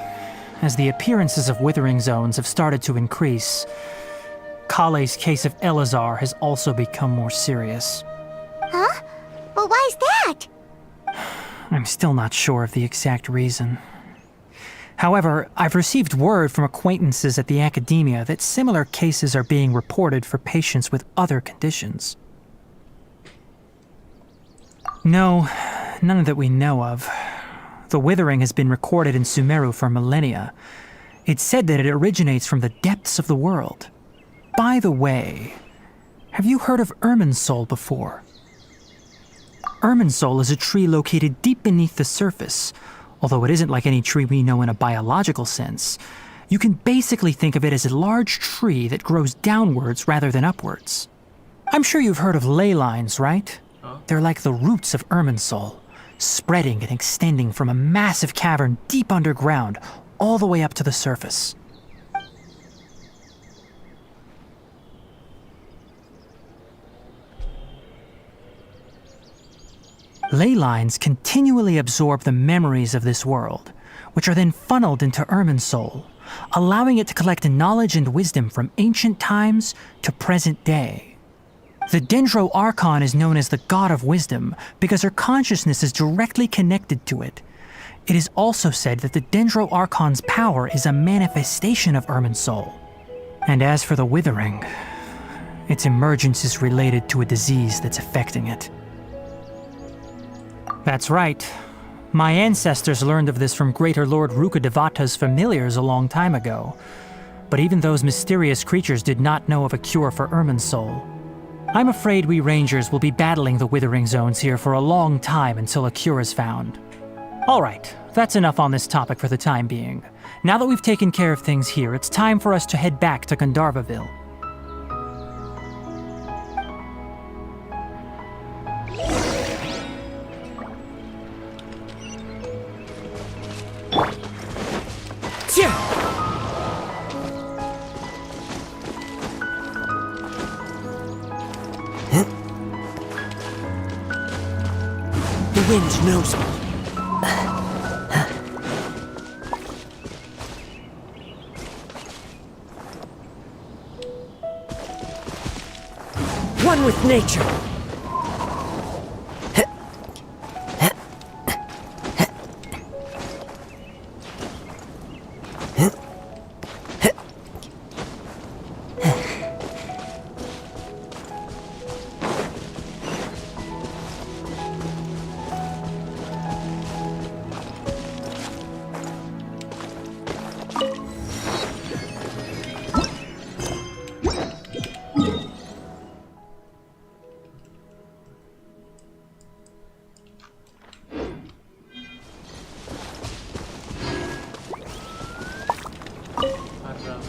as the appearances of withering zones have started to increase, Kale's case of Elazar has also become more serious. Huh? But why's that? I'm still not sure of the exact reason. However, I've received word from acquaintances at the academia that similar cases are being reported for patients with other conditions. No, none that we know of. The withering has been recorded in Sumeru for millennia. It's said that it originates from the depths of the world. By the way, have you heard of Irminsul before? Irminsul is a tree located deep beneath the surface. Although it isn't like any tree we know in a biological sense, you can basically think of it as a large tree that grows downwards rather than upwards. I'm sure you've heard of ley lines, right? They're like the roots of Irminsul, spreading and extending from a massive cavern deep underground all the way up to the surface. Ley lines continually absorb the memories of this world, which are then funneled into Irminsul, allowing it to collect knowledge and wisdom from ancient times to present day. The Dendro Archon is known as the God of Wisdom because her consciousness is directly connected to it. It is also said that the Dendro Archon's power is a manifestation of Irminsul. And as for the Withering, its emergence is related to a disease that's affecting it. That's right. My ancestors learned of this from Greater Lord Rukadevata's familiars a long time ago. But even those mysterious creatures did not know of a cure for Irminsul. I'm afraid we rangers will be battling the withering zones here for a long time until a cure is found. Alright, that's enough on this topic for the time being. Now that we've taken care of things here, it's time for us to head back to Gandharvaville. The wind knows me. one with nature. Haram.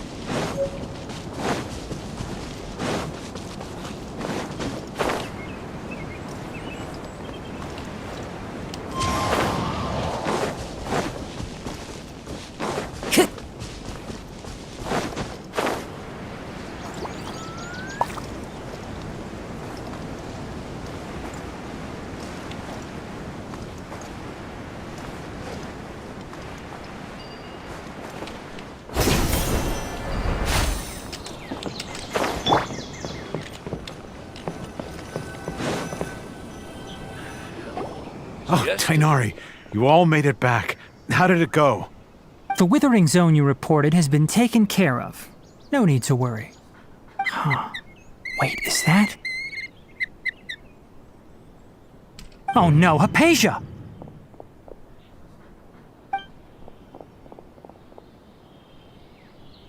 Oh, Tainari, you all made it back. How did it go? The withering zone you reported has been taken care of. No need to worry. Huh. Wait, is that? Oh no, Hypatia!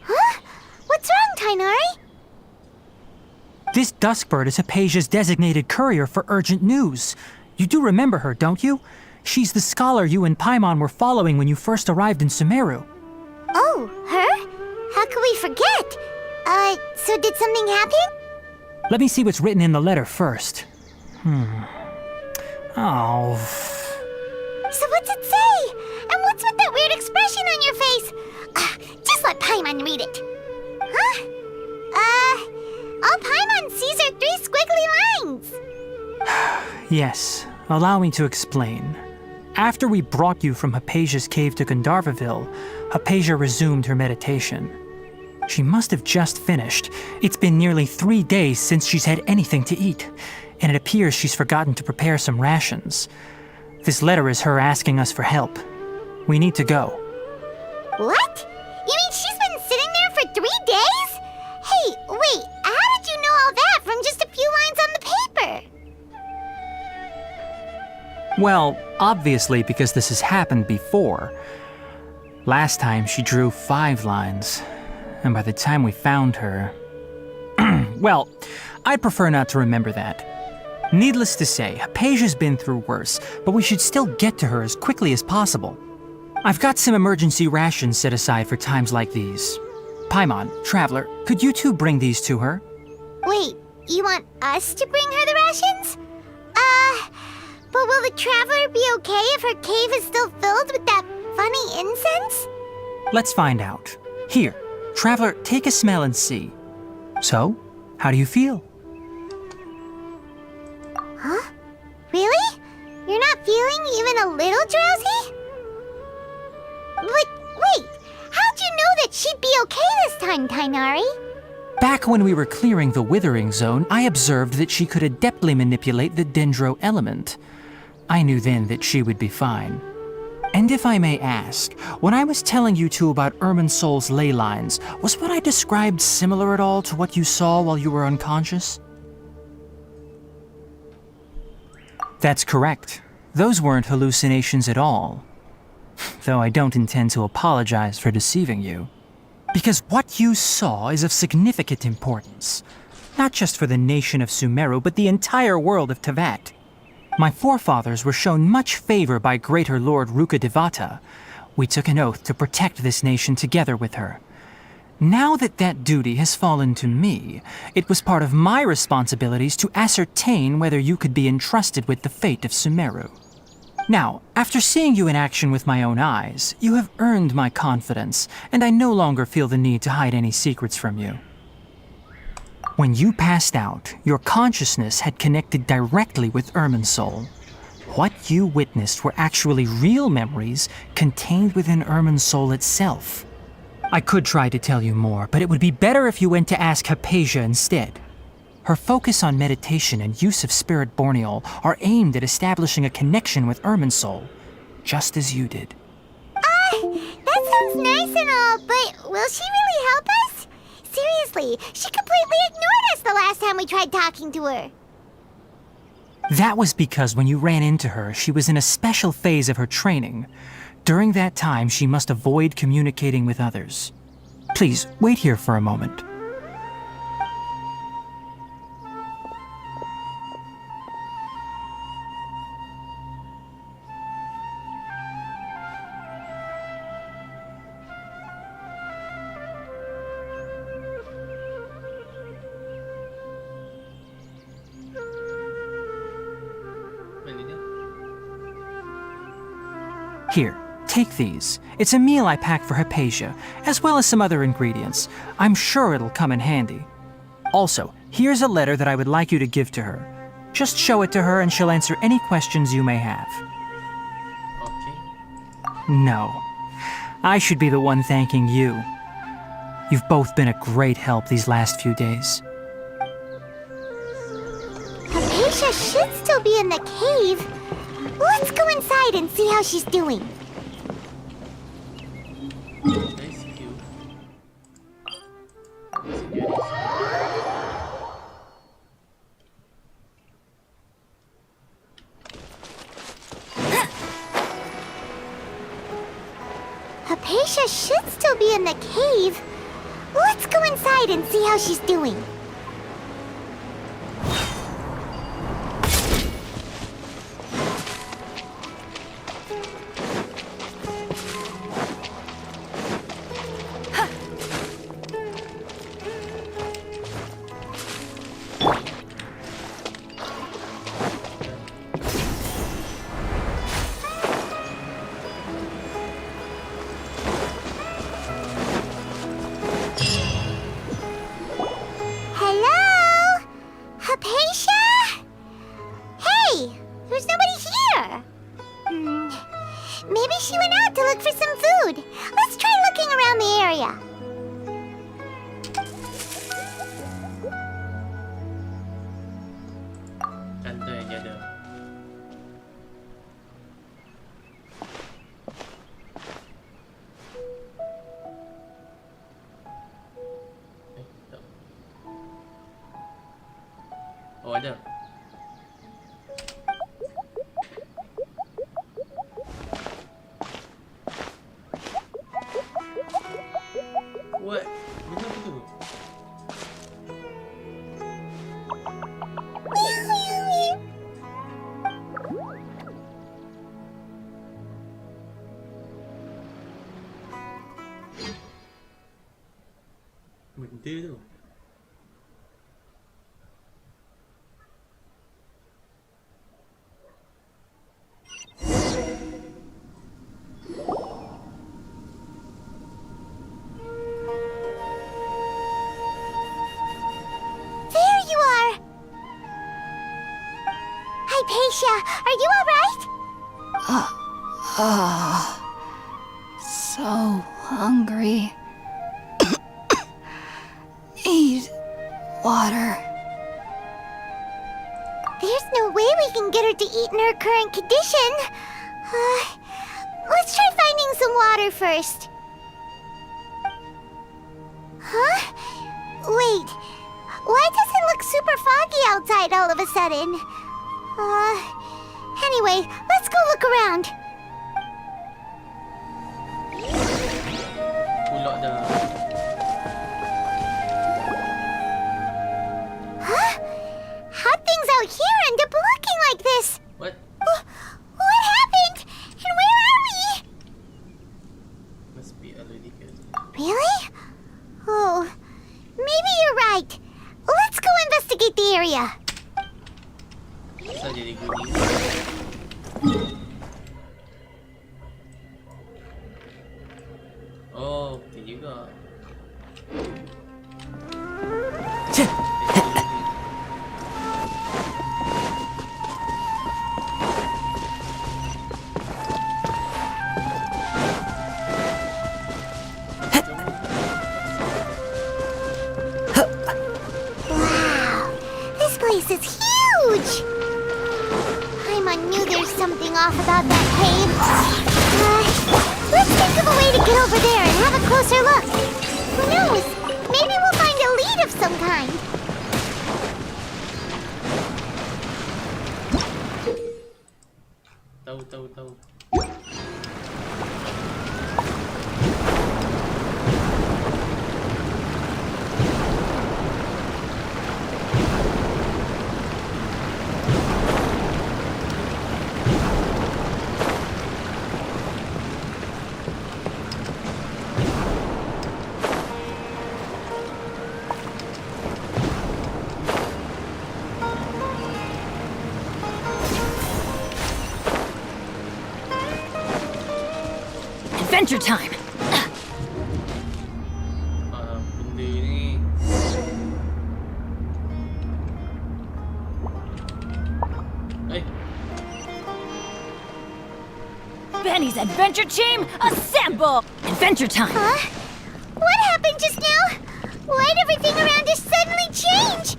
Huh? What's wrong, Tainari? This Duskbird is Hypatia's designated courier for urgent news. You do remember her, don't you? She's the scholar you and Paimon were following when you first arrived in Sumeru. Oh, her? How could we forget? So did something happen? Let me see what's written in the letter first. Oh. So what's it say? And what's with that weird expression on your face? Just let Paimon read it. Huh? All Paimon sees are 3 squiggly lines. Yes, allow me to explain. After we brought you from Hypatia's cave to Gandharvaville, Hypatia resumed her meditation. She must have just finished. It's been nearly 3 days since she's had anything to eat, and it appears she's forgotten to prepare some rations. This letter is her asking us for help. We need to go. What? You mean she's been sitting there for 3 days? Hey, wait, how did you know all that from just a few lines on the paper? Well, obviously because this has happened before. Last time she drew 5 lines, and by the time we found her... Well, I'd prefer not to remember that. Needless to say, Hypatia's been through worse, but we should still get to her as quickly as possible. I've got some emergency rations set aside for times like these. Paimon, Traveler, could you two bring these to her? Wait, you want us to bring her the rations? But will the Traveler be okay if her cave is still filled with that funny incense? Let's find out. Here, Traveler, take a smell and see. So, how do you feel? Huh? Really? You're not feeling even a little drowsy? But wait, how'd you know that she'd be okay this time, Tainari? Back when we were clearing the Withering Zone, I observed that she could adeptly manipulate the Dendro element. I knew then that she would be fine. And if I may ask, when I was telling you two about Irminsol's ley lines, was what I described similar at all to what you saw while you were unconscious? That's correct. Those weren't hallucinations at all. Though I don't intend to apologize for deceiving you. Because what you saw is of significant importance. Not just for the nation of Sumeru, but the entire world of Tevat. My forefathers were shown much favor by Greater Lord Rukkhadevata. We took an oath to protect this nation together with her. Now that that duty has fallen to me, it was part of my responsibilities to ascertain whether you could be entrusted with the fate of Sumeru. Now, after seeing you in action with my own eyes, you have earned my confidence, and I no longer feel the need to hide any secrets from you. When you passed out, your consciousness had connected directly with Irminsul. What you witnessed were actually real memories contained within Irminsul itself. I could try to tell you more, but it would be better if you went to ask Hypatia instead. Her focus on meditation and use of Spirit Borneol are aimed at establishing a connection with Irminsul, just as you did. That sounds nice and all, but will she really help us? Seriously, she completely ignored us the last time we tried talking to her. That was because when you ran into her, she was in a special phase of her training. During that time, she must avoid communicating with others. Please, wait here for a moment. Here, take these. It's a meal I packed for Hypatia, as well as some other ingredients. I'm sure it'll come in handy. Also, here's a letter that I would like you to give to her. Just show it to her and she'll answer any questions you may have. Okay. No. I should be the one thanking you. You've both been a great help these last few days. Hypatia should still be in the cave. Let's go inside and see how she's doing. That's cute. Hypatia should still be in the cave. Let's go inside and see how she's doing. Hello? Hypatia? Hey, there's nobody here. Maybe she went out to look for some food. Let's try looking around the area. Tante aja ada. Tak. Oh, ada. What? Benda apa tu? Benda tu. There you are. Hypatia, are you all right? So hungry. Need water. There's no way we can get her to eat in her current condition. Let's try finding some water first. Huh? Wait. Why does it look super foggy outside all of a sudden? Anyway, let's go look around. Pulak dah. Huh? How'd things out here end up looking like this? What? What happened? And where are we? Must be already good. Really? Oh, maybe you're right. Let's go investigate the area. Asal jadi goodies. Oh, okey juga. Wow, place is huge! Paimon knew there's something off about that cave. Let's think of a way to get over there and have a closer look. Who knows? Maybe we'll find a lead of some kind. Tahu. Adventure time! Benda ni. Benny's adventure team, assemble! Adventure time! Huh? What happened just now? Why'd everything around us suddenly change?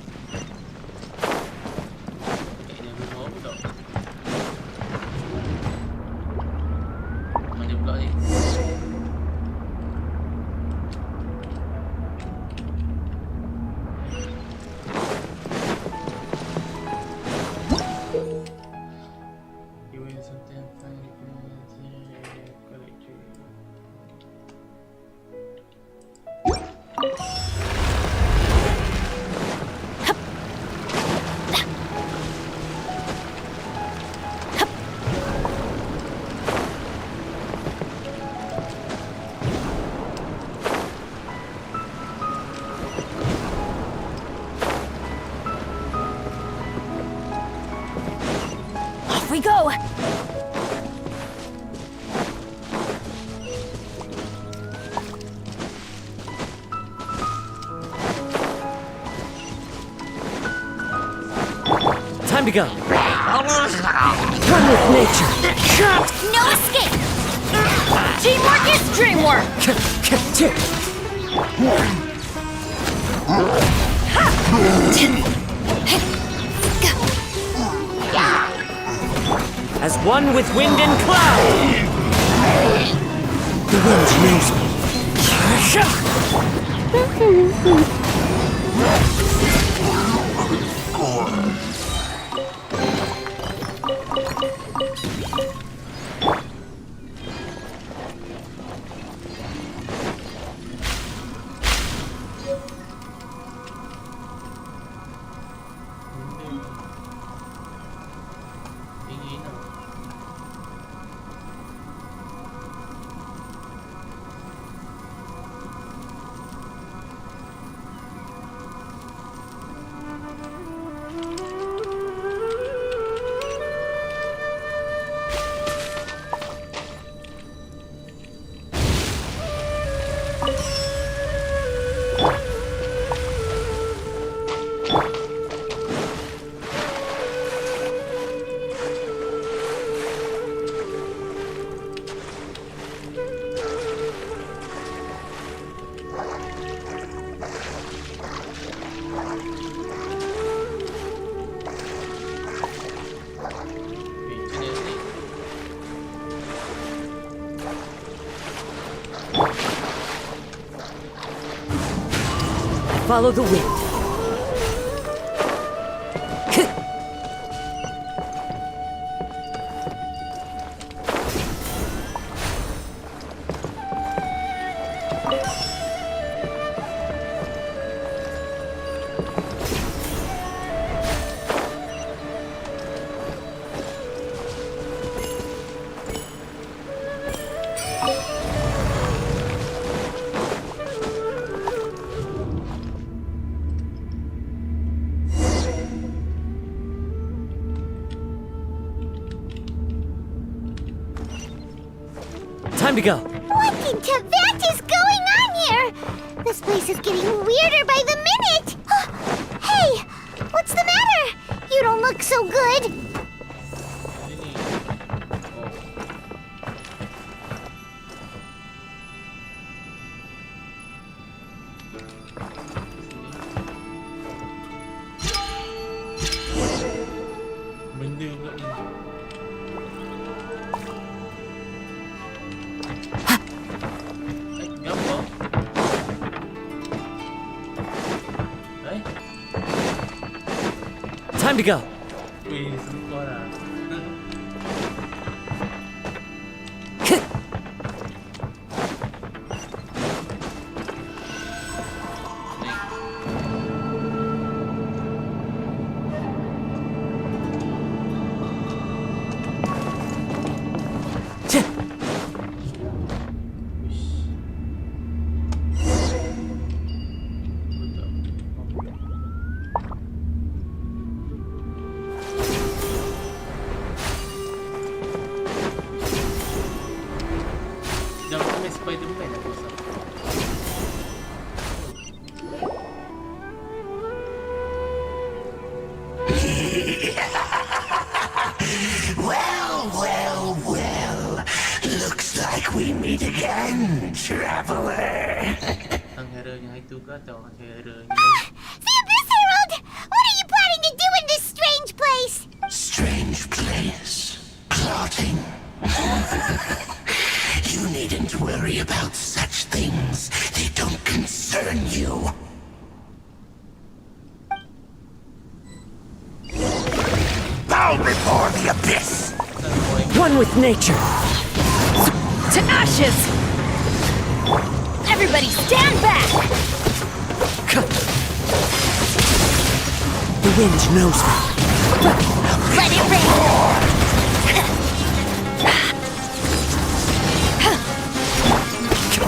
Kayaknya aku tahu tak. Mana pula ni? You will sometimes find it correct. Off we go! Time to go. Run with nature. No escape! Teamwork is dreamwork! As one with wind and cloud. The wind knows me. Tinggi tau. Follow the wind. Time to go. What in Tibet is going on here? This place is getting weirder by the minute. Hey, what's the matter? You don't look so good. Sini. Oh. Sini. juga nih. Ngapa? Time to go. Wih, suara. Jangan main Spider-Man aku rasa. Well. Looks like we meet again, traveler. Ang hero-nya itu kah atau ang hero-nya? The Abyss Herald! What are you planning to do in this strange place? Strange place. Plotting. You needn't worry about such things. They don't concern you. Bow before the abyss! One with nature. To ashes! Everybody stand back! The wind knows me. Let it rain!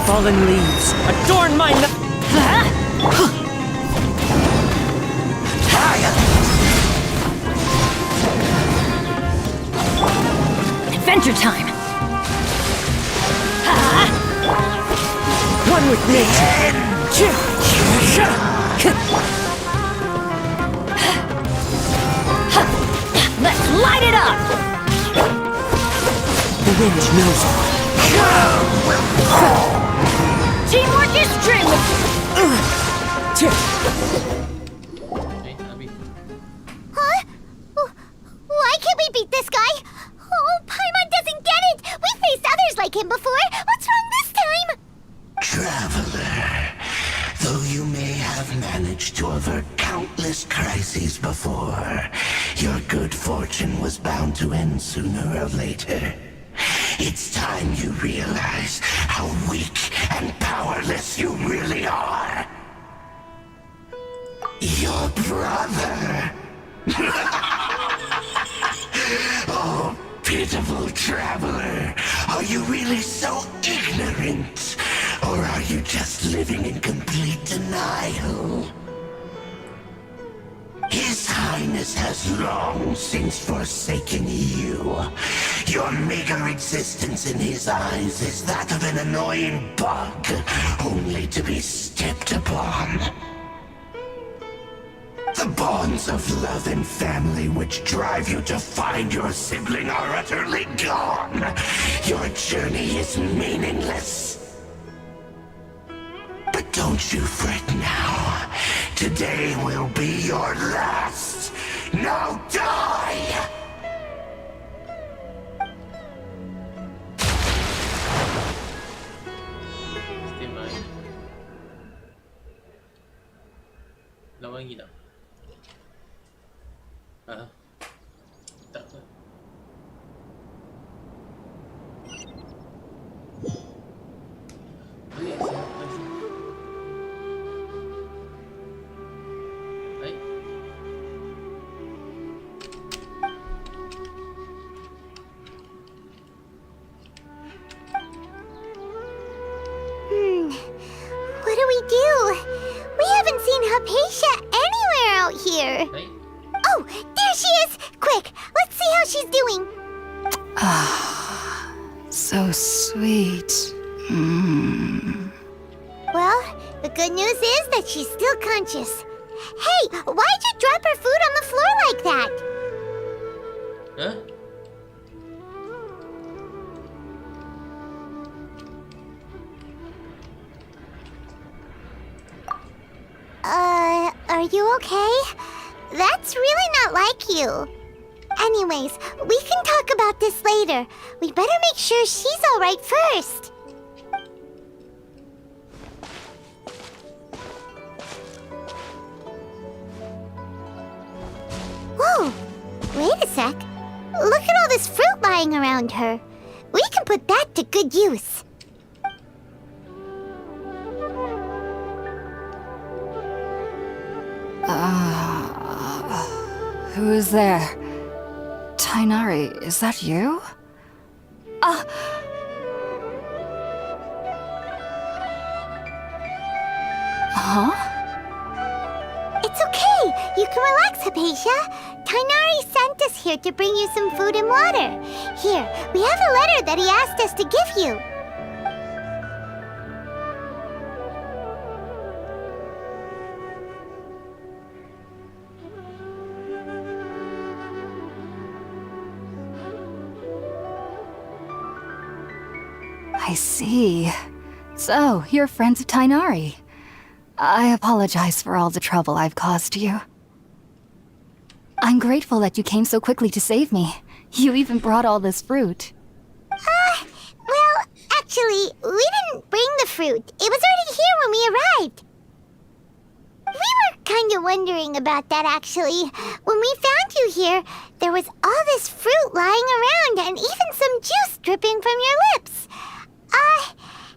Fallen leaves adorn my Adventure time! One with nature. Let's light it up! The wind knows me. Teamwork is strength! Abi. Huh? Why can't we beat this guy? Oh, Paimon doesn't get it! We faced others like him before! What's wrong this time? Traveler, though you may have managed to avert countless crises before, your good fortune was bound to end sooner or later. It's time you realize how weak and powerless you really are. Your brother. Oh, pitiful traveler. Are you really so ignorant? Or are you just living in complete denial? His Highness has long since forsaken you. Your meager existence in his eyes is that of an annoying bug, only to be stepped upon. The bonds of love and family which drive you to find your sibling are utterly gone. Your journey is meaningless. But don't you fret now. Today will be your last. Now die! Stand by. Lawan lagi tak? Tak apa. Boleh siapa sih? Baik. What do we do? We haven't seen Hypatia anywhere out here. Baik. Oh, there she is! Quick, let's see how she's doing. So sweet. Well, the good news is that she's still conscious. Hey, why'd you drop her food on the floor like that? Huh? Are you okay? That's really not like you. Anyways, we can talk about this later. We better make sure she's alright first. Whoa! Wait a sec. Look at all this fruit lying around her. We can put that to good use. Who is there? Tainari, is that you? Huh? It's okay. You can relax, Hypatia. Tainari sent us here to bring you some food and water. Here, we have a letter that he asked us to give you. I see. So, you're friends of Tainari. I apologize for all the trouble I've caused you. I'm grateful that you came so quickly to save me. You even brought all this fruit. Well, actually, we didn't bring the fruit. It was already here when we arrived. We were kind of wondering about that, actually. When we found you here, there was all this fruit lying around and even some juice dripping from your lips.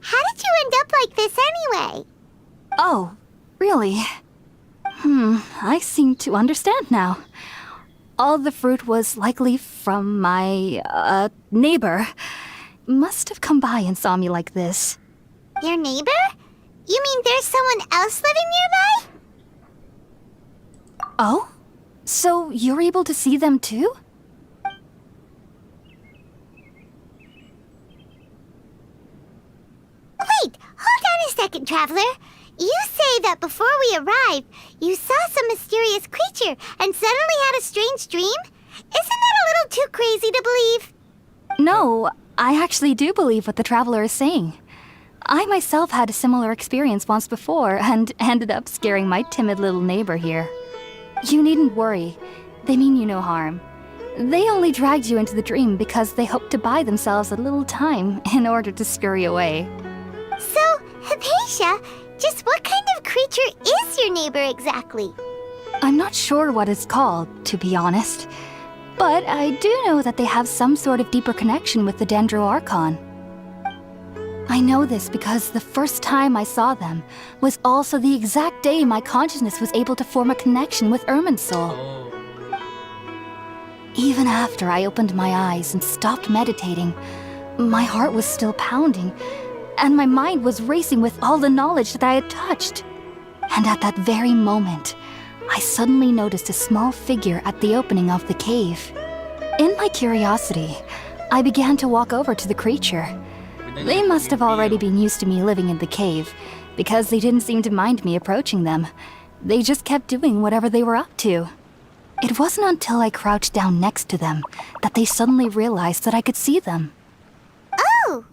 How did you end up like this anyway? Oh, really? I seem to understand now. All the fruit was likely from my, neighbor. Must have come by and saw me like this. Your neighbor? You mean there's someone else living nearby? Oh? So you're able to see them too? Wait, hold on a second, Traveler. You say that before we arrived, you saw some mysterious creature and suddenly had a strange dream? Isn't that a little too crazy to believe? No, I actually do believe what the traveler is saying. I myself had a similar experience once before and ended up scaring my timid little neighbor here. You needn't worry. They mean you no harm. They only dragged you into the dream because they hoped to buy themselves a little time in order to scurry away. So, Hypatia, just what kind of creature is your neighbor exactly? I'm not sure what it's called, to be honest. But I do know that they have some sort of deeper connection with the Dendro Archon. I know this because the first time I saw them was also the exact day my consciousness was able to form a connection with Irminsul. Even after I opened my eyes and stopped meditating, my heart was still pounding, and my mind was racing with all the knowledge that I had touched. And at that very moment, I suddenly noticed a small figure at the opening of the cave. In my curiosity, I began to walk over to the creature. They must have already been used to me living in the cave, because they didn't seem to mind me approaching them. They just kept doing whatever they were up to. It wasn't until I crouched down next to them that they suddenly realized that I could see them. Oh!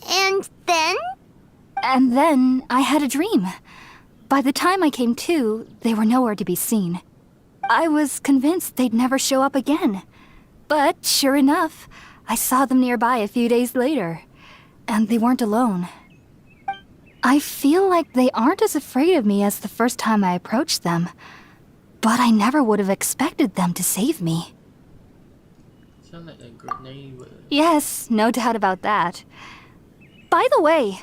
And then? And then I had a dream. By the time I came to, they were nowhere to be seen. I was convinced they'd never show up again. But sure enough, I saw them nearby a few days later. And they weren't alone. I feel like they aren't as afraid of me as the first time I approached them. But I never would have expected them to save me. Sound like a good neighbor. Yes, no doubt about that. By the way,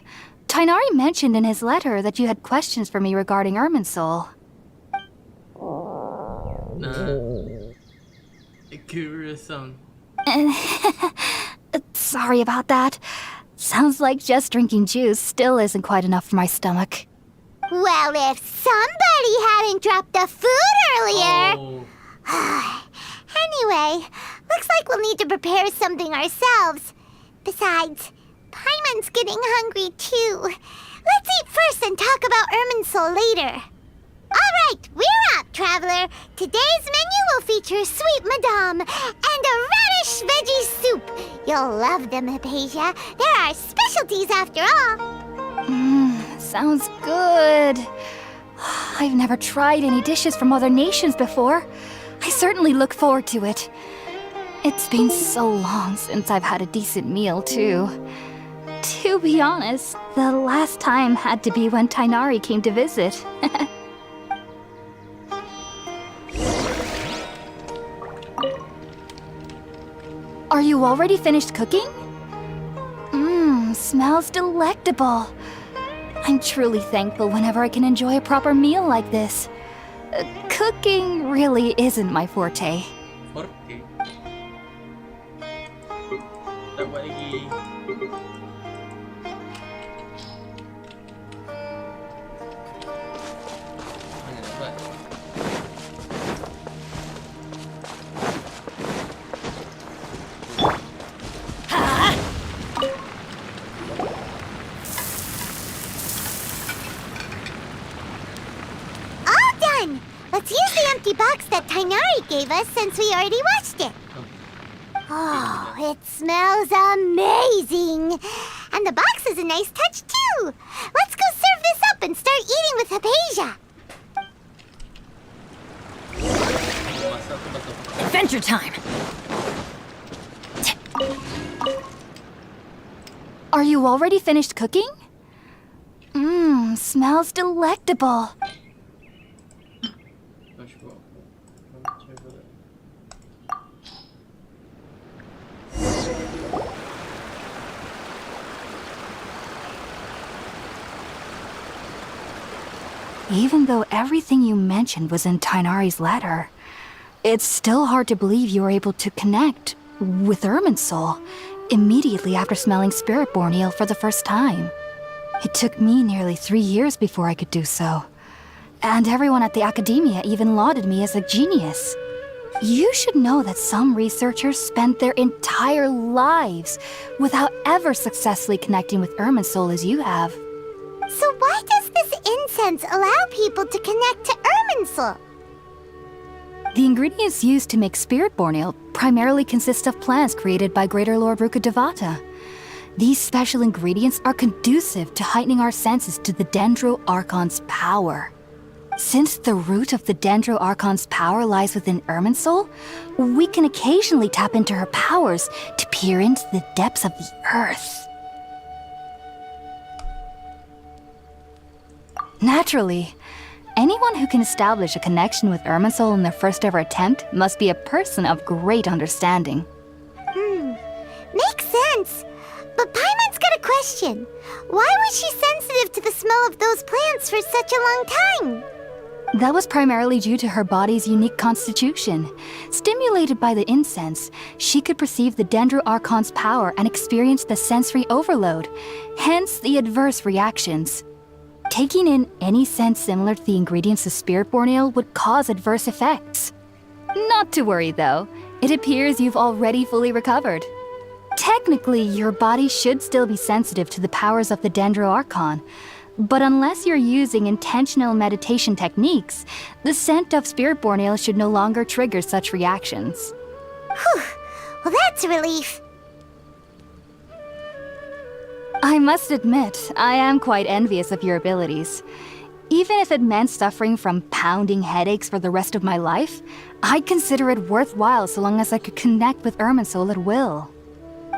Tainari mentioned in his letter that you had questions for me regarding Irminsul. Curious sound. Sorry about that. Sounds like just drinking juice still isn't quite enough for my stomach. Well, if somebody hadn't dropped the food earlier... Oh. Anyway, looks like we'll need to prepare something ourselves. Besides, Paimon's getting hungry too. Let's eat first and talk about Irminsul later. Alright, we're up, Traveler. Today's menu will feature Sweet Madame and a radish veggie soup. You'll love them, Hypatia. They're our specialties after all. Sounds good. I've never tried any dishes from other nations before. I certainly look forward to it. It's been so long since I've had a decent meal, too. To be honest, the last time had to be when Tainari came to visit. Are you already finished cooking? Mmm, smells delectable. I'm truly thankful whenever I can enjoy a proper meal like this. Cooking really isn't my forte. ¿Por qué? Estamos aquí. All done! Let's use the empty box that Tainari gave us since we already washed it. Oh, it smells amazing! And the box is a nice touch, too! Let's go serve this up and start eating with Hypatia! Adventure time! Are you already finished cooking? Mmm, smells delectable. Even though everything you mentioned was in Tainari's letter, it's still hard to believe you were able to connect with Irminsul immediately after smelling Spiritborn Ale for the first time. It took me nearly 3 years before I could do so. And everyone at the Academia even lauded me as a genius. You should know that some researchers spent their entire lives without ever successfully connecting with Irminsul as you have. So why does this incense allow people to connect to Irminsul? The ingredients used to make Spiritborn Ale primarily consist of plants created by Greater Lord Rukkhadevata. These special ingredients are conducive to heightening our senses to the Dendro Archon's power. Since the root of the Dendro Archon's power lies within Irminsul, we can occasionally tap into her powers to peer into the depths of the earth. Naturally, anyone who can establish a connection with Irminsul in their first ever attempt must be a person of great understanding. Makes sense. But Paimon's got a question. Why was she sensitive to the smell of those plants for such a long time? That was primarily due to her body's unique constitution. Stimulated by the incense, she could perceive the Dendro Archon's power and experience the sensory overload, hence the adverse reactions. Taking in any scent similar to the ingredients of Spiritborn Ale would cause adverse effects. Not to worry though, it appears you've already fully recovered. Technically, your body should still be sensitive to the powers of the Dendro Archon, but unless you're using intentional meditation techniques, the scent of Spiritborn Ale should no longer trigger such reactions. Whew. Well, that's a relief. I must admit, I am quite envious of your abilities. Even if it meant suffering from pounding headaches for the rest of my life, I'd consider it worthwhile so long as I could connect with Irminsul at will.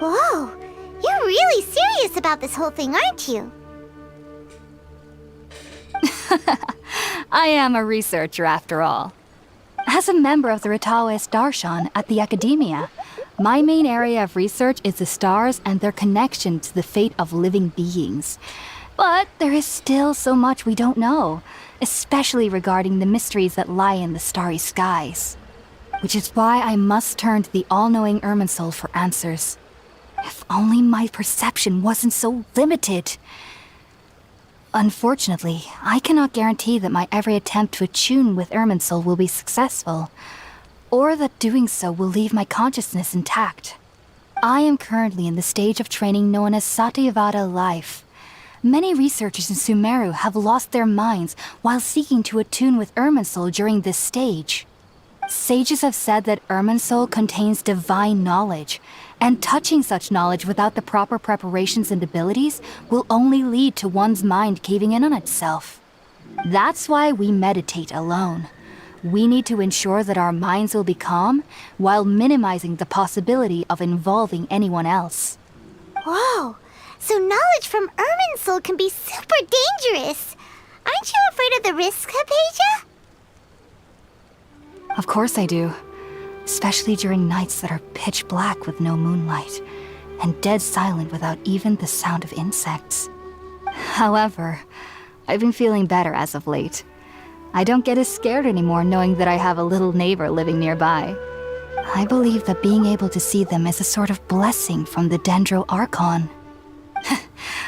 Whoa, you're really serious about this whole thing, aren't you? I am a researcher after all. As a member of the Ritaoist Darshan at the Academia, my main area of research is the stars and their connection to the fate of living beings. But there is still so much we don't know, especially regarding the mysteries that lie in the starry skies. Which is why I must turn to the all-knowing Irminsul for answers. If only my perception wasn't so limited. Unfortunately, I cannot guarantee that my every attempt to attune with Irminsul will be successful, or that doing so will leave my consciousness intact. I am currently in the stage of training known as Satyavada life. Many researchers in Sumeru have lost their minds while seeking to attune with Irminsul during this stage. Sages have said that Irminsul contains divine knowledge, and touching such knowledge without the proper preparations and abilities will only lead to one's mind caving in on itself. That's why we meditate alone. We need to ensure that our minds will be calm while minimizing the possibility of involving anyone else. Whoa! So knowledge from Irminsul can be super dangerous. Aren't you afraid of the risks, Hypatia? Of course I do. Especially during nights that are pitch black with no moonlight, and dead silent without even the sound of insects. However, I've been feeling better as of late. I don't get as scared anymore knowing that I have a little neighbor living nearby. I believe that being able to see them is a sort of blessing from the Dendro Archon.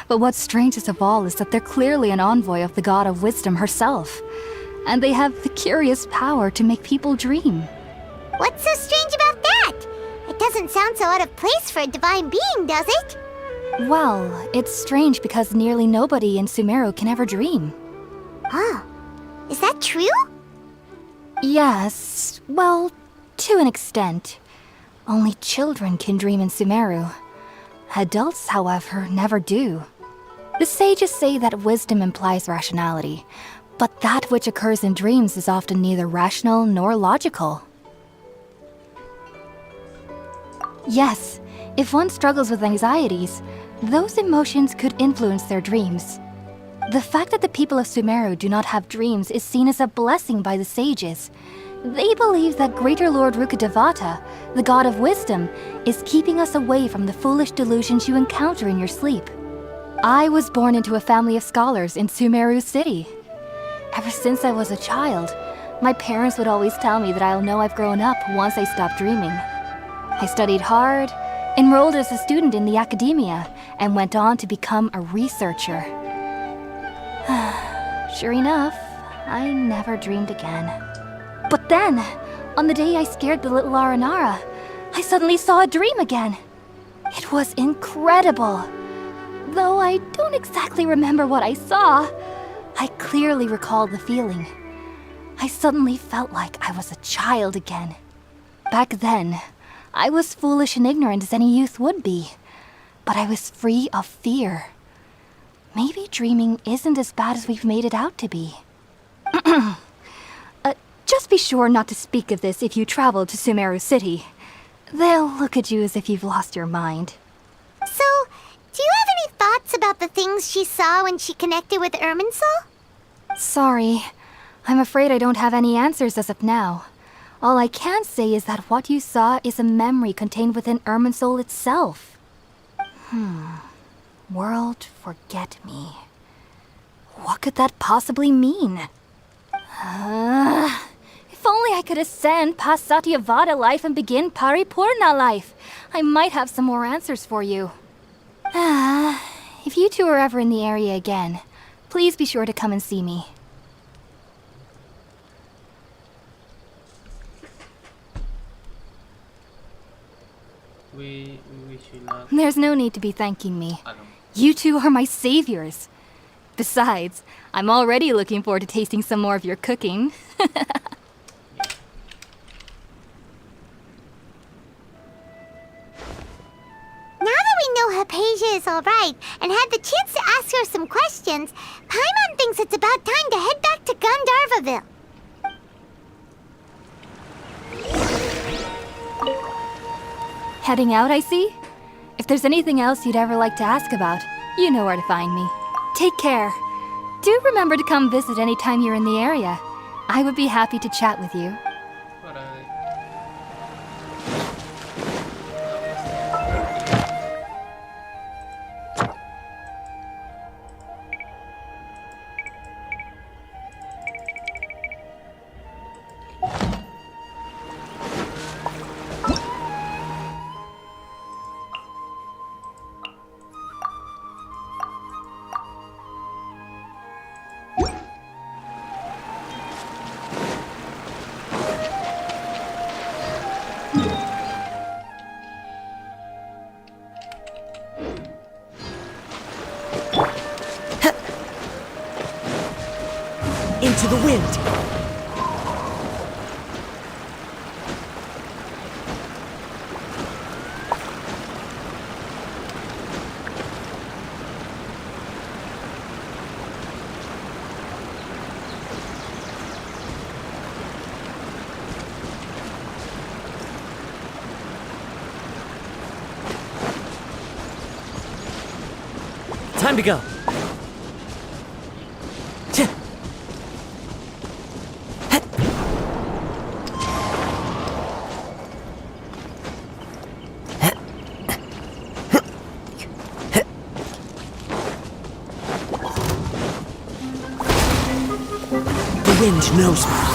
But what's strangest of all is that they're clearly an envoy of the God of Wisdom herself, and they have the curious power to make people dream. What's so strange about that? It doesn't sound so out of place for a divine being, does it? Well, it's strange because nearly nobody in Sumeru can ever dream. Oh, is that true? Yes, well, to an extent. Only children can dream in Sumeru. Adults, however, never do. The sages say that wisdom implies rationality, but that which occurs in dreams is often neither rational nor logical. Yes, if one struggles with anxieties, those emotions could influence their dreams. The fact that the people of Sumeru do not have dreams is seen as a blessing by the sages. They believe that Greater Lord Rukkhadevata, the God of Wisdom, is keeping us away from the foolish delusions you encounter in your sleep. I was born into a family of scholars in Sumeru City. Ever since I was a child, my parents would always tell me that I'll know I've grown up once I stop dreaming. I studied hard, enrolled as a student in the academia, and went on to become a researcher. Sure enough, I never dreamed again. But then, on the day I scared the little Aranara, I suddenly saw a dream again. It was incredible. Though I don't exactly remember what I saw, I clearly recall the feeling. I suddenly felt like I was a child again. Back then, I was foolish and ignorant as any youth would be, but I was free of fear. Maybe dreaming isn't as bad as we've made it out to be. Just be sure not to speak of this if you travel to Sumeru City. They'll look at you as if you've lost your mind. So, do you have any thoughts about the things she saw when she connected with Irminsul? Sorry. I'm afraid I don't have any answers as of now. All I can say is that what you saw is a memory contained within Irminsul itself. World forget me. What could that possibly mean? If only I could ascend past Satyavada life and begin Paripurna life, I might have some more answers for you. If you two are ever in the area again, please be sure to come and see me. We wish you luck. There's no need to be thanking me. You two are my saviors. Besides, I'm already looking forward to tasting some more of your cooking. Now that we know Hypatia is alright and had the chance to ask her some questions, Paimon thinks it's about time to head back to Gandharvaville. Heading out, I see? If there's anything else you'd ever like to ask about, you know where to find me. Take care. Do remember to come visit anytime you're in the area. I would be happy to chat with you. Into the wind! Time to go. The wind knows me.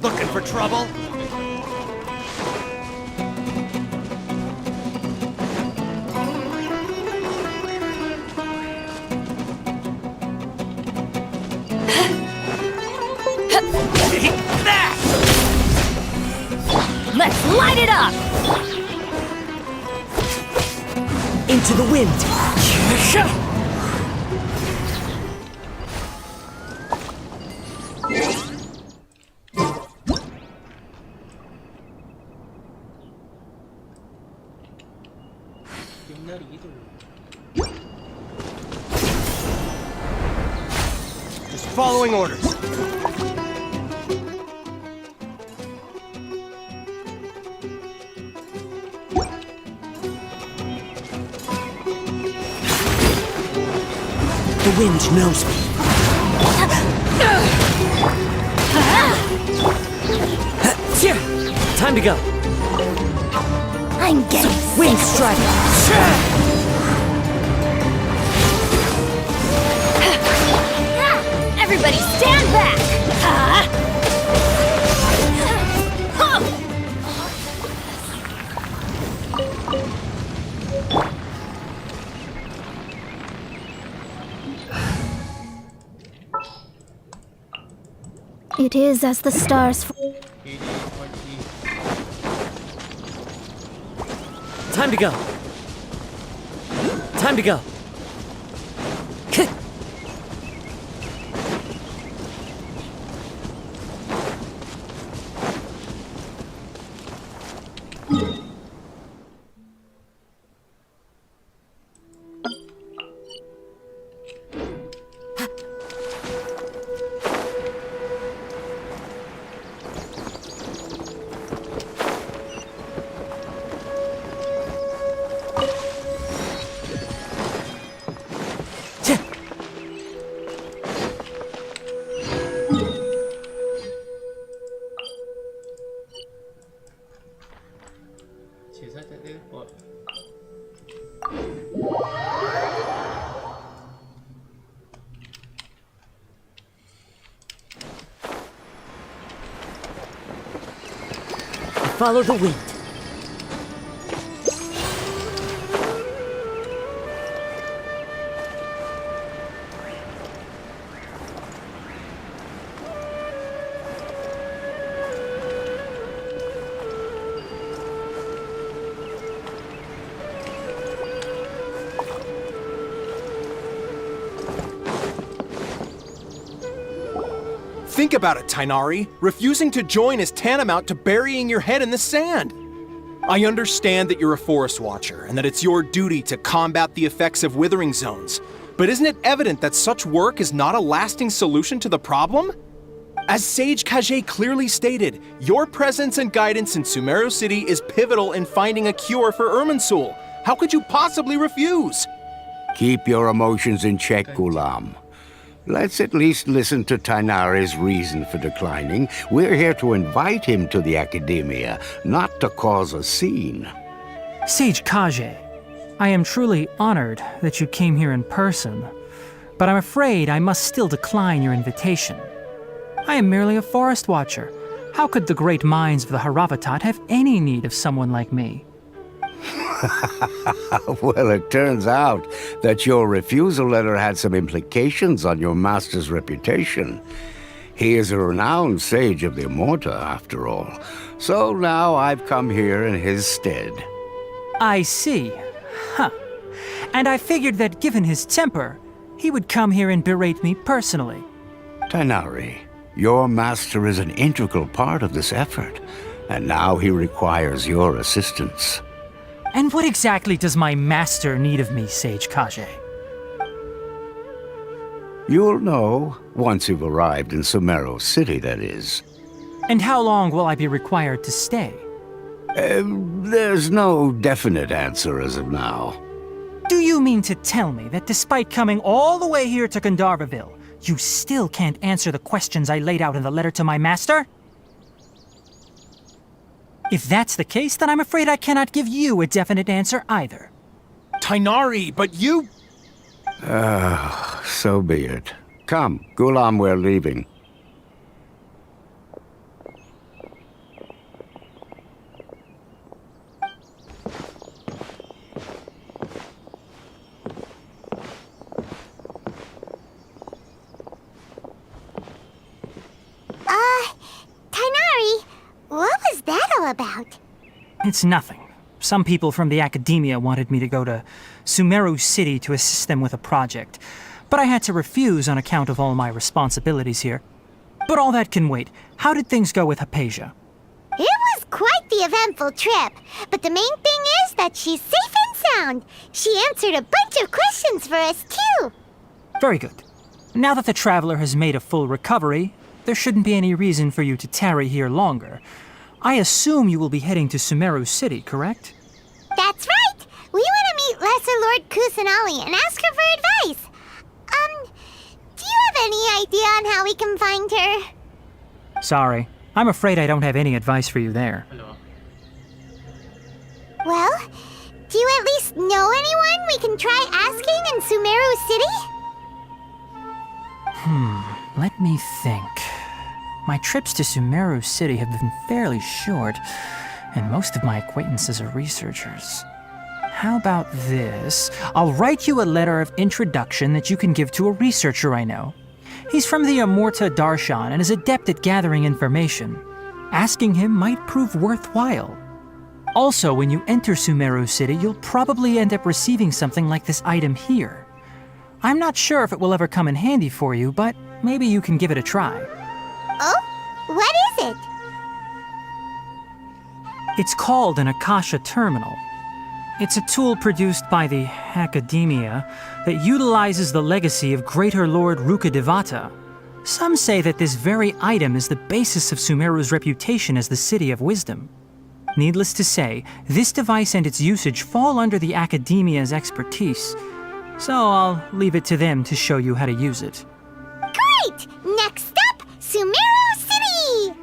Looking for trouble? Let's light it up! Into the wind. 옛날에 이들 Just following orders. The wind knows me. Time to go. I'm getting Wind strike. Everybody stand back! It is as the stars. Time to go. Time to go. 제사자 될 거. Follow the wind. Think about it, Tainari. Refusing to join is tantamount to burying your head in the sand. I understand that you're a forest watcher and that it's your duty to combat the effects of withering zones. But isn't it evident that such work is not a lasting solution to the problem? As Sage Kage clearly stated, your presence and guidance in Sumeru City is pivotal in finding a cure for Irminsul. How could you possibly refuse? Keep your emotions in check, Gulam. Let's at least listen to Tainari's reason for declining. We're here to invite him to the Academia, not to cause a scene. Sage Kage, I am truly honored that you came here in person, but I'm afraid I must still decline your invitation. I am merely a forest watcher. How could the great minds of the Haravatat have any need of someone like me? Well, it turns out that your refusal letter had some implications on your master's reputation. He is a renowned sage of the Immorta, after all, So now I've come here in his stead. I see. Huh. And I figured that given his temper, he would come here and berate me personally. Tighnari, your master is an integral part of this effort, and now he requires your assistance. And what exactly does my master need of me, Sage Kage? You'll know once you've arrived in Sumeru City, that is. And how long will I be required to stay? There's no definite answer as of now. Do you mean to tell me that despite coming all the way here to Gandharvaville, you still can't answer the questions I laid out in the letter to my master? If that's the case, then I'm afraid I cannot give you a definite answer either. Tighnari, but you... So be it. Come, Gulam, we're leaving. Tighnari, what was that all about? It's nothing. Some people from the academia wanted me to go to Sumeru City to assist them with a project, but I had to refuse on account of all my responsibilities here. But all that can wait. How did things go with Hypatia? It was quite the eventful trip, but the main thing is that she's safe and sound. She answered a bunch of questions for us, too. Very good. Now that the traveler has made a full recovery, there shouldn't be any reason for you to tarry here longer. I assume you will be heading to Sumeru City, correct? That's right! We want to meet Lesser Lord Kusanali and ask her for advice. Do you have any idea on how we can find her? Sorry. I'm afraid I don't have any advice for you there. Well, do you at least know anyone we can try asking in Sumeru City? Let me think. My trips to Sumeru City have been fairly short, and most of my acquaintances are researchers. How about this? I'll write you a letter of introduction that you can give to a researcher I know. He's from the Amurta Darshan and is adept at gathering information. Asking him might prove worthwhile. Also, when you enter Sumeru City, you'll probably end up receiving something like this item here. I'm not sure if it will ever come in handy for you, but maybe you can give it a try. Oh? What is it? It's called an Akasha Terminal. It's a tool produced by the Academia that utilizes the legacy of Greater Lord Rukadevata. Some say that this very item is the basis of Sumeru's reputation as the City of Wisdom. Needless to say, this device and its usage fall under the Academia's expertise, so I'll leave it to them to show you how to use it. Great! Next up, Sumeru City!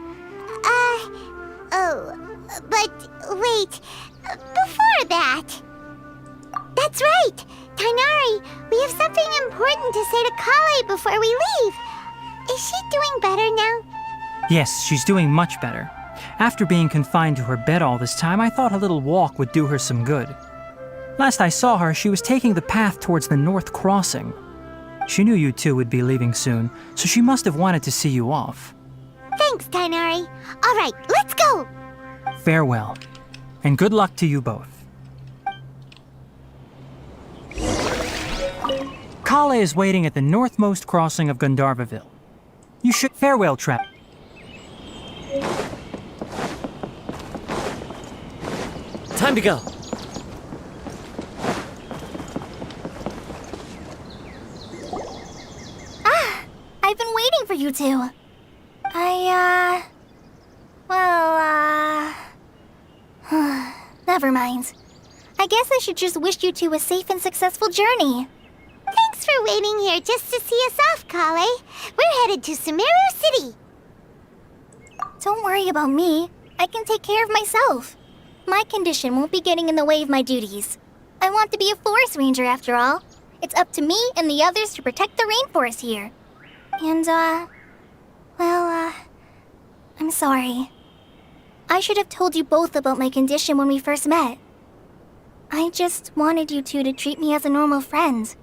But wait, before that... That's right! Tighnari, we have something important to say to Kale before we leave. Is she doing better now? Yes, she's doing much better. After being confined to her bed all this time, I thought a little walk would do her some good. Last I saw her, she was taking the path towards the North Crossing. She knew you two would be leaving soon, so she must have wanted to see you off. Thanks, Tighnari. All right, let's go! Farewell, and good luck to you both. Kale is waiting at the northmost crossing of Gandharvaville. You should... Farewell, Trap. Time to go. I've been waiting for you two. Never mind. I guess I should just wish you two a safe and successful journey. Thanks for waiting here just to see us off, Kale. We're headed to Sumeru City. Don't worry about me. I can take care of myself. My condition won't be getting in the way of my duties. I want to be a forest ranger after all. It's up to me and the others to protect the rainforest here. And, I'm sorry. I should have told you both about my condition when we first met. I just wanted you two to treat me as a normal friend,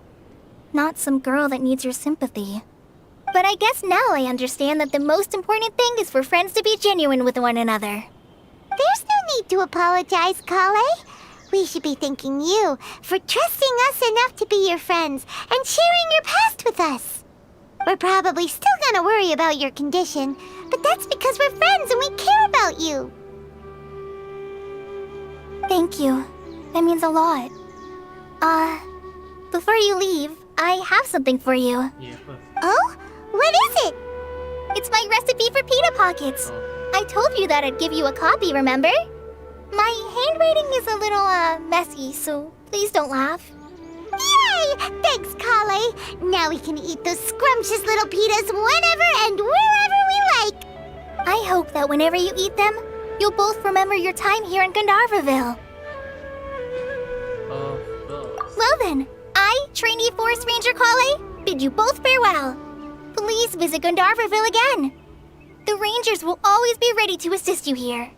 not some girl that needs your sympathy. But I guess now I understand that the most important thing is for friends to be genuine with one another. There's no need to apologize, Kale. We should be thanking you for trusting us enough to be your friends and sharing your past with us. We're probably still gonna worry about your condition, but that's because we're friends and we care about you. Thank you. That means a lot. Before you leave, I have something for you. Oh? What is it? It's my recipe for pita pockets. I told you that I'd give you a copy, remember? My handwriting is a little, messy, so please don't laugh. Yay! Thanks, Kale. Now we can eat those scrumptious little pitas whenever and wherever we like. I hope that whenever you eat them, you'll both remember your time here in Gandharvaville. Well then, I, trainee Forest Ranger Kale, bid you both farewell. Please visit Gandharvaville again. The Rangers will always be ready to assist you here.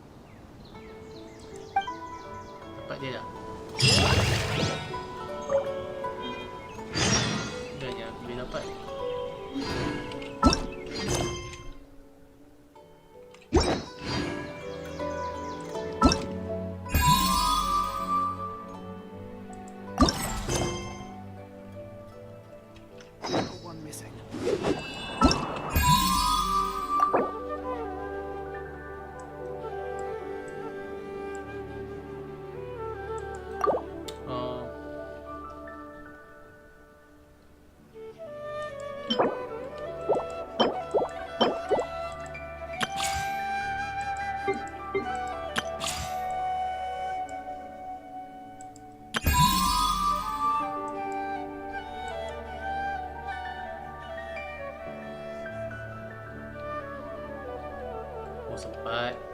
Dapat dia tak? Dah je, aku boleh dapat. One missing. Oh, sempat.